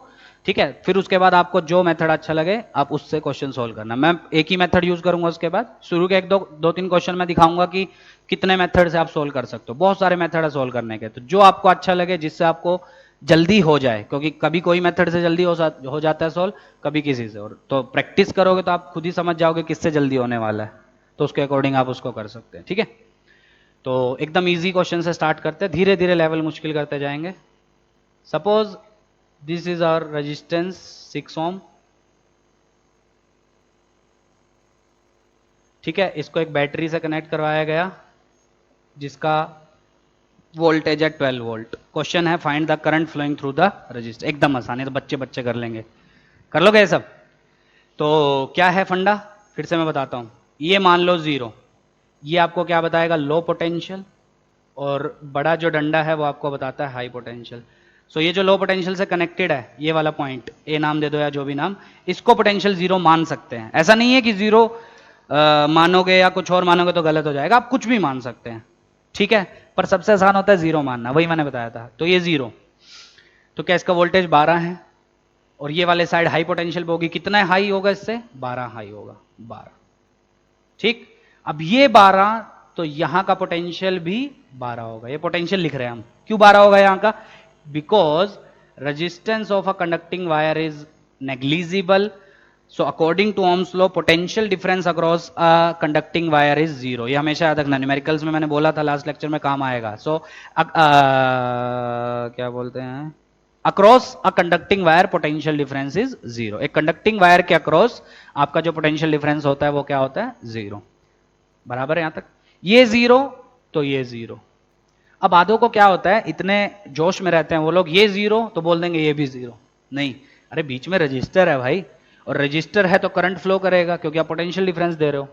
A: ठीक है। फिर उसके बाद आपको जो मेथड अच्छा लगे आप उससे क्वेश्चन सोल्व करना, मैं एक ही मेथड यूज करूंगा, उसके बाद शुरू के एक दो तीन क्वेश्चन में दिखाऊंगा कि कितने मेथड से आप सोल्व कर सकते हो, बहुत सारे मेथड है सोल्व करने के, तो जो आपको अच्छा लगे, जिससे आपको जल्दी हो जाए, क्योंकि कभी कोई मेथड से जल्दी हो जाता है सोल्व, कभी किसी से, और तो प्रैक्टिस करोगे तो आप खुद ही समझ जाओगे किससे जल्दी होने वाला है, तो उसके अकॉर्डिंग आप उसको कर सकते हैं, ठीक है। तो एकदम इजी क्वेश्चन से स्टार्ट करते हैं, धीरे धीरे लेवल मुश्किल करते जाएंगे। Suppose this is our resistance 6 ohm, ठीक है, इसको एक बैटरी से कनेक्ट करवाया गया जिसका वोल्टेज है 12 वोल्ट। क्वेश्चन है find the current flowing through the resistor, एकदम आसान है, तो बच्चे बच्चे कर लेंगे, कर लोगे ये सब। तो क्या है फंडा, फिर से मैं बताता हूं, ये मान लो 0, ये आपको क्या बताएगा, लो पोटेंशियल, और बड़ा जो डंडा है वो आपको बताता है हाई पोटेंशियल। सो ये जो लो पोटेंशियल से कनेक्टेड है, ये वाला पॉइंट ए नाम दे दो या जो भी नाम, इसको पोटेंशियल 0 मान सकते हैं, ऐसा नहीं है कि 0 मानोगे या कुछ और मानोगे तो गलत हो जाएगा, आप कुछ भी मान सकते हैं, ठीक है, पर सबसे आसान होता है 0 मानना, वही मैंने बताया था। तो ये 0, तो क्या इसका वोल्टेज 12 है, और ये वाले साइड हाई पोटेंशियल पे होगी, कितना हाई होगा इससे, 12 हाई होगा, 12, ठीक। अब ये 12, तो यहां का पोटेंशियल भी 12 होगा, ये पोटेंशियल लिख रहे हैं हम, क्यों 12 होगा यहां का, because resistance of a conducting wire is negligible, so according to Ohm's law potential difference across a conducting wire is 0, ये हमेशा याद रखना, न्यूमेरिकल्स में मैंने बोला था लास्ट लेक्चर में काम आएगा। सो क्या बोलते हैं, across a conducting wire potential difference is 0, एक कंडक्टिंग वायर के अक्रॉस आपका जो पोटेंशियल डिफरेंस होता है वो क्या होता है, 0, बराबर है यहां तक, ये 0 तो ये 0। अब आधों को क्या होता है, इतने जोश में रहते हैं वो लोग, ये 0 तो बोल देंगे ये भी 0, नहीं, अरे बीच में रजिस्टर है भाई, और रजिस्टर है तो करंट फ्लो करेगा, क्योंकि आप पोटेंशियल डिफरेंस दे रहे हो,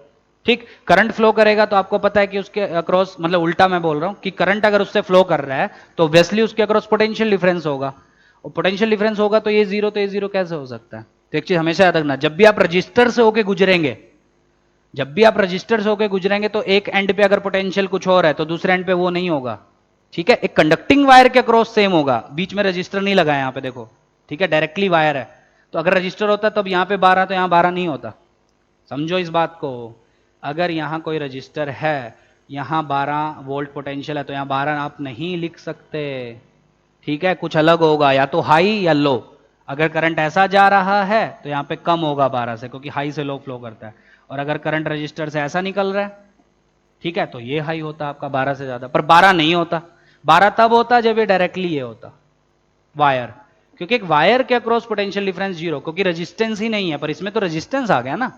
A: ठीक, करंट फ्लो करेगा तो आपको पता है कि उसके अक्रॉस, मतलब उल्टा मैं बोल रहा हूं कि करंट अगर उससे फ्लो कर रहा है तो ऑब्वियसली उसके अक्रॉस पोटेंशियल डिफरेंस होगा, और पोटेंशियल डिफरेंस होगा तो ये 0 तो ये 0 कैसे हो सकता है। तो एक चीज हमेशा याद रखना, जब भी आप रजिस्टर से होके गुजरेंगे, जब भी आप रजिस्टर से होके गुजरेंगे तो एक एंड पे अगर पोटेंशियल कुछ और है तो दूसरे एंड पे वो नहीं होगा, ठीक है। एक कंडक्टिंग वायर के अक्रॉस सेम होगा, बीच में रजिस्टर नहीं लगा है यहां पे देखो, ठीक है, डायरेक्टली वायर है, तो अगर रजिस्टर होता तब यहां पे 12 तो यहां 12 नहीं होता, समझो इस बात को, अगर यहां कोई रजिस्टर है, यहां 12 वोल्ट पोटेंशियल है, तो यहां 12 आप नहीं लिख सकते, ठीक है, कुछ अलग होगा, या तो हाई या लो, अगर करंट ऐसा जा रहा है तो यहां पे कम होगा 12 से, क्योंकि हाई से लो फ्लो करता है, और अगर करंट रजिस्टर से ऐसा निकल रहा है, ठीक है, तो ये हाई होता आपका 12 से ज्यादा, पर 12 नहीं होता, 12 तब होता जब ये डायरेक्टली ये होता वायर, क्योंकि एक वायर के अक्रॉस पोटेंशियल डिफरेंस 0, क्योंकि रेजिस्टेंस ही नहीं है, पर इसमें तो रेजिस्टेंस आ गया ना,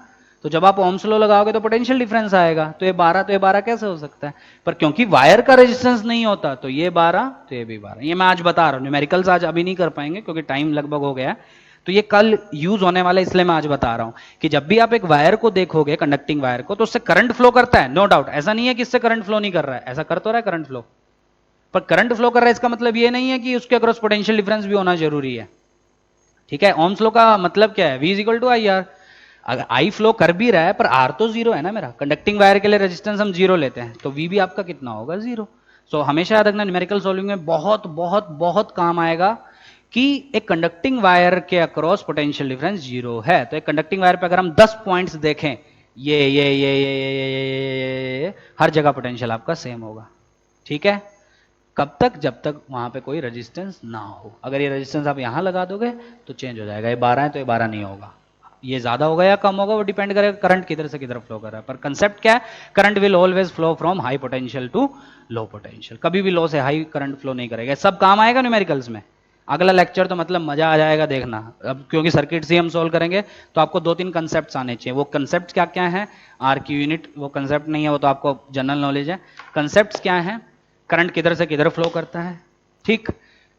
A: तो जब आप ओम्स लॉ लगाओगे तो पोटेंशियल डिफरेंस आएगा, तो ये 12 तो ये 12 कैसे हो सकता है, पर क्योंकि वायर का रेजिस्टेंस नहीं होता तो ये 12 तो ये भी 12, ये मैं आज बता रहा हूं, न्यूमेरिकल्स आज अभी नहीं कर पाएंगे क्योंकि टाइम लगभग हो गया, तो ये कल यूज होने वाला, इसलिए मैं आज बता रहा हूं कि जब भी आप एक वायर को देखोगे, कंडक्टिंग वायर को, तो उससे करंट फ्लो करता है, नो डाउट, ऐसा नहीं है कि इससे करंट फ्लो नहीं कर रहा है, ऐसा कर तो रहा है करंट फ्लो, पर करंट फ्लो कर रहा है इसका मतलब ये नहीं है कि उसके अक्रॉस पोटेंशियल डिफरेंस भी होना जरूरी है, ठीक है। ओम्स लॉ का मतलब क्या है, V is equal to I R, अगर आई फ्लो कर भी रहा है पर आर तो 0 है ना मेरा, कंडक्टिंग वायर के लिए रेजिस्टेंस हम 0 लेते हैं, तो V भी आपका कितना होगा 0, सो हमेशा याद रखना, न्यूमेरिकल सॉल्विंग में बहुत बहुत बहुत काम आएगा कि एक कंडक्टिंग वायर के अक्रॉस पोटेंशियल डिफरेंस जीरो है। तो एक कंडक्टिंग वायर पे अगर हम 10 पॉइंट्स देखें, ये हर जगह पोटेंशियल आपका सेम होगा। ठीक है, कब तक? जब तक वहां पे कोई रेजिस्टेंस ना हो। अगर ये रेजिस्टेंस आप यहां लगा दोगे तो चेंज हो जाएगा, ये 12 है तो ये 12 नहीं होगा, ये ज्यादा होगा या कम होगा वो डिपेंड करेगा करंट किधर से किधर फ्लो कर रहा है। पर कंसेप्ट क्या है? Current will always flow from high potential to low potential, कभी भी लो से हाई करंट फ्लो नहीं करेगा। सब काम आएगा न्यूमेरिकल्स में। अगला लेक्चर तो मतलब मजा आ जाएगा देखना, अब क्योंकि सर्किट से हम सोल्व करेंगे तो आपको 2-3 कंसेप्ट्स आने चाहिए। वो कंसेप्ट क्या क्या है? आर की यूनिट वो कंसेप्ट नहीं है, वो तो आपको जनरल नॉलेज है। कंसेप्ट क्या है? करंट किधर से किधर फ्लो करता है, ठीक।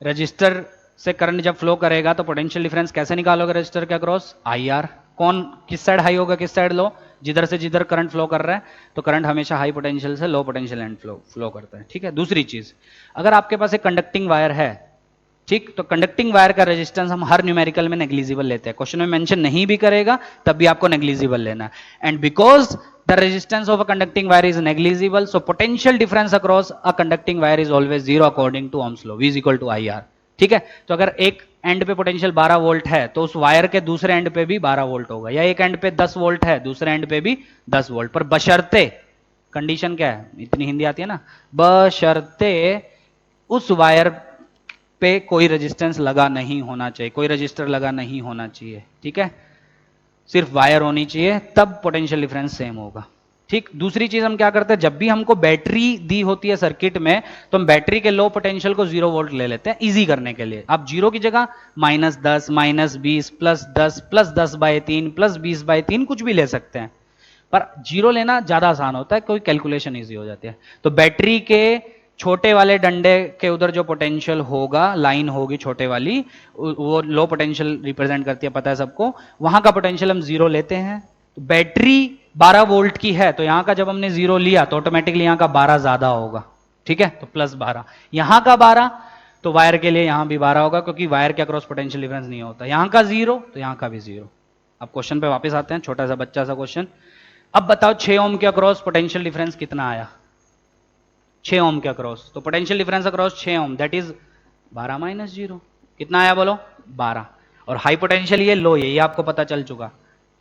A: रजिस्टर से करंट जब फ्लो करेगा तो पोटेंशियल डिफरेंस कैसे निकालोगे रजिस्टर के अक्रॉस? I R. कौन किस साइड हाई होगा किस साइड लो? जिधर से जिधर करंट फ्लो कर रहा है, तो करंट हमेशा हाई पोटेंशियल से लो पोटेंशियल एंड फ्लो करता है। ठीक है, दूसरी चीज, अगर आपके पास एक कंडक्टिंग वायर है, ठीक, तो कंडक्टिंग वायर का रेजिस्टेंस हम हर न्यूमेरिकल में नेग्लिजिबल लेते हैं। क्वेश्चन में मेंशन नहीं भी करेगा तब भी आपको नेग्लिजिबल लेना है। And because the resistance of a conducting wire is negligible, so potential difference across a conducting wire is always zero according to Ohm's law, V is equal to I R. ठीक है, तो अगर एक and पे potential 12 volt है तो उस wire के दूसरे एंड पे भी 12 वोल्ट होगा, या एक एंड पे 10 वोल्ट है दूसरे एंड पे भी 10 वोल्ट, पर बशर्ते, कंडीशन क्या है, इतनी हिंदी आती है ना, बशर्ते उस वायर पे कोई रेजिस्टेंस लगा नहीं होना चाहिए, कोई रजिस्टर लगा नहीं होना चाहिए। ठीक है, सिर्फ वायर होनी चाहिए, तब पोटेंशियल डिफरेंस सेम होगा। ठीक, दूसरी चीज हम क्या करते हैं, जब भी हमको बैटरी दी होती है सर्किट में तो हम बैटरी के लो पोटेंशियल को 0 वोल्ट ले लेते हैं इजी करने के लिए। आप जीरो की जगह -10, -20, +10, +10/3, +20/3 कुछ भी ले सकते हैं, पर जीरो लेना ज्यादा आसान होता है, कोई कैलकुलेशन इजी हो जाती है। तो बैटरी के छोटे वाले डंडे के उधर जो पोटेंशियल होगा, लाइन होगी छोटे वाली, वो लो पोटेंशियल रिप्रेजेंट करती है, पता है सबको, वहां का पोटेंशियल हम जीरो लेते हैं। तो बैटरी 12 वोल्ट की है तो यहां का जब हमने जीरो लिया तो ऑटोमेटिकली यहां का 12 ज्यादा होगा। ठीक है, तो +12, यहां का 12, तो वायर के लिए यहां भी 12 होगा, क्योंकि वायर के अक्रॉस पोटेंशियल डिफरेंस नहीं होता। यहां का 0 तो यहां का भी 0। अब क्वेश्चन पे वापस आते हैं, छोटा सा बच्चा सा क्वेश्चन। अब बताओ 6 ओम के अक्रॉस पोटेंशियल डिफरेंस कितना आया? 6 ओम के अक्रॉस, तो potential difference across 6 ohm, that is 12 - 0, कितना आया बोलो? 12। और हाई पोटेंशियल ये लो, ये आपको पता चल चुका,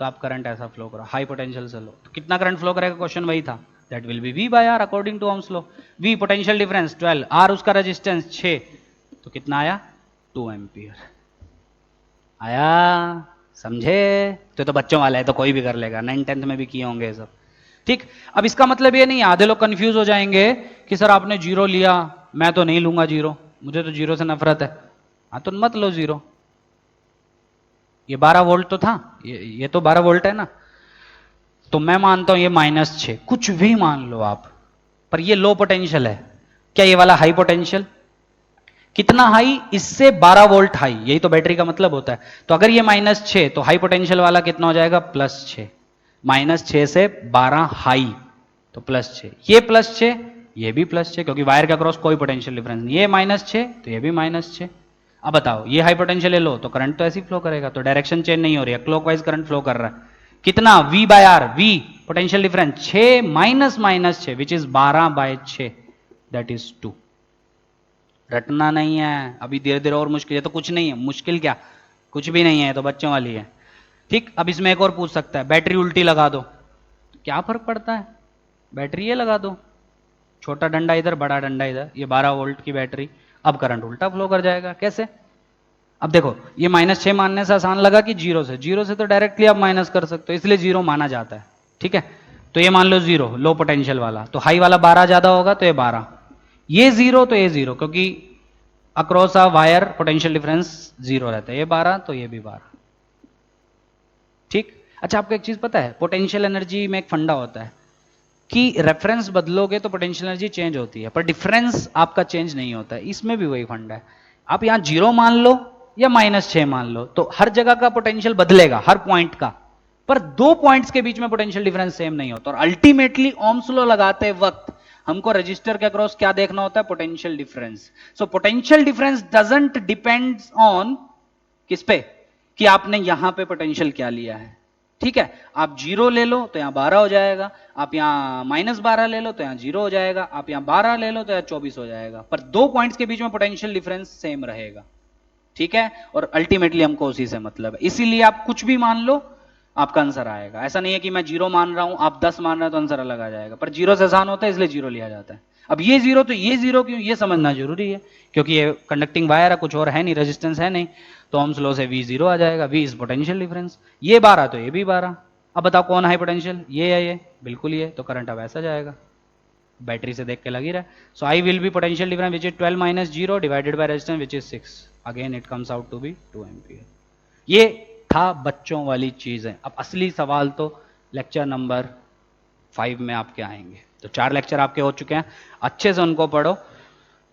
A: तो आप करंट ऐसा फ्लो करो हाई पोटेंशियल से लो, तो कितना करंट फ्लो करेगा? क्वेश्चन वही था, that will be V/R according to Ohm's law. V potential difference 12, R उसका रेजिस्टेंस 6, तो कितना आया? 2 एम्पियर आया। समझे? तो बच्चों वाला है तो कोई भी कर लेगा, 9th-10th में भी किए होंगे सब। ठीक, अब इसका मतलब ये नहीं, आधे लोग कंफ्यूज हो जाएंगे कि सर आपने जीरो लिया, मैं तो नहीं लूंगा जीरो, मुझे तो जीरो से नफरत है। हाँ तो मत लो जीरो, ये 12 वोल्ट तो था, ये तो 12 वोल्ट है ना, तो मैं मानता हूं ये -6, कुछ भी मान लो आप, पर ये लो पोटेंशियल है। क्या ये वाला हाई पोटेंशियल? कितना हाई? इससे 12 वोल्ट हाई, यही तो बैटरी का मतलब होता है। तो अगर ये -6 तो हाई पोटेंशियल वाला कितना हो जाएगा? +6, -6 से 12 हाई, तो +6, ये +6, ये भी +6, क्योंकि वायर के अक्रॉस कोई पोटेंशियल डिफरेंस नहीं, ये -6 तो ये भी -6। अब बताओ, ये हाई पोटेंशियल ले लो तो करंट तो ऐसे ही फ्लो करेगा, तो डायरेक्शन चेंज नहीं हो रही है, क्लॉकवाइज करंट फ्लो कर रहा है। कितना? V/R, V potential difference 6 -6 which is 12/6, that is 2। रटना नहीं है, अभी धीरे धीरे और मुश्किल है, तो कुछ नहीं है, मुश्किल क्या, कुछ भी नहीं है, तो बच्चों वाली है। ठीक, अब इसमें एक और पूछ सकता है, बैटरी उल्टी लगा दो, क्या फर्क पड़ता है, बैटरी ये लगा दो, छोटा डंडा इधर बड़ा डंडा इधर, ये 12 वोल्ट की बैटरी, अब करंट उल्टा फ्लो कर जाएगा। कैसे? अब देखो, ये -6 मानने से आसान लगा कि जीरो से तो डायरेक्टली आप माइनस कर सकते हो, इसलिए जीरो माना जाता है। ठीक है, तो ये मान लो जीरो, लो पोटेंशियल वाला, तो हाई वाला 12 ज्यादा होगा, तो ये 12, ये जीरो तो ये जीरो, क्योंकि across a wire potential difference 0 रहता है, ये 12 तो ये भी 12। ठीक, अच्छा आपको एक चीज पता है, पोटेंशियल एनर्जी में एक फंडा होता है कि रेफरेंस बदलोगे तो पोटेंशियल एनर्जी चेंज होती है, पर डिफरेंस आपका चेंज नहीं होता है, इसमें भी वही फंडा है। आप यहां 0 मान लो या -6 मान लो, तो हर जगह का पोटेंशियल बदलेगा, हर पॉइंट का, पर दो पॉइंट्स के बीच में पोटेंशियल डिफरेंस सेम नहीं होता। और अल्टीमेटली ओम्स लॉ लगाते वक्त हमको रजिस्टर के अक्रॉस क्या देखना होता है? Potential difference. So potential difference doesn't depends on किस पे, कि आपने यहां पे पोटेंशियल क्या लिया है, ठीक है, आप 0 ले लो तो यहाँ 12 हो जाएगा, आप यहाँ -12 ले लो तो यहाँ 0 हो जाएगा, आप यहाँ 12 ले लो तो यहाँ 24 हो जाएगा, पर दो पॉइंट्स के बीच में पोटेंशियल डिफरेंस सेम रहेगा। ठीक है, और अल्टीमेटली हमको उसी से मतलब है, इसीलिए आप कुछ भी मान लो आपका आंसर आएगा। ऐसा नहीं है कि मैं 0 मान रहा हूं आप 10 मान रहे हैं तो आंसर अलग आ जाएगा, पर 0 से आसान होता है इसलिए 0 लिया जाता है। अब ये 0 तो ये 0 क्यों, ये समझना जरूरी है, क्योंकि ये कंडक्टिंग वायर है, कुछ और है नहीं, रेजिस्टेंस है नहीं, तो ओम्स लॉ से V 0 आ जाएगा, V इज पोटेंशियल डिफरेंस। ये 12 तो ये भी 12। अब बताओ कौन हाई पोटेंशियल, ये है, ये बिल्कुल ये, तो करंट अब ऐसा जाएगा, बैटरी से देख के लग ही रहा है। So I will be potential difference which is 12 minus 0 divided by resistance which is 6, again it comes out to be 2 ampere. ये था बच्चों वाली चीजें। अब असली सवाल तो लेक्चर नंबर 5 में आपके आएंगे। तो 4 लेक्चर आपके हो चुके हैं, अच्छे से उनको पढ़ो।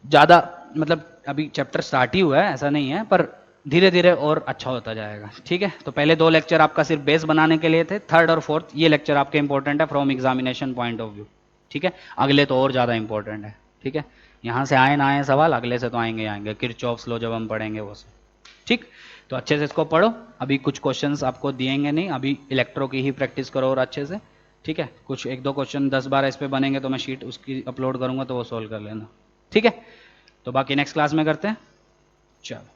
A: ज्यादा मतलब अभी चैप्टर स्टार्ट ही हुआ है, ऐसा नहीं है, पर धीरे धीरे और अच्छा होता जाएगा। ठीक है, तो पहले 2 लेक्चर आपका सिर्फ बेस बनाने के लिए थे, थर्ड और फोर्थ ये लेक्चर आपके इंपॉर्टेंट है from examination point of view. ठीक है, अगले तो और ज्यादा इंपॉर्टेंट है। ठीक है, यहां से आए ना आए सवाल, अगले से तो आएंगे आएंगे, किरचॉफ्स लॉ जब हम पढ़ेंगे वो सब। ठीक, तो अच्छे से इसको पढ़ो। अभी कुछ क्वेश्चंस आपको दिएंगे नहीं, अभी इलेक्ट्रो की ही प्रैक्टिस करो और अच्छे से। ठीक है, कुछ 1-2 क्वेश्चन 10-12 इस पे बनेंगे तो मैं शीट उसकी अपलोड करूंगा, तो वो सोल्व कर लेना। ठीक है, तो बाकी नेक्स्ट क्लास में करते हैं। चलो।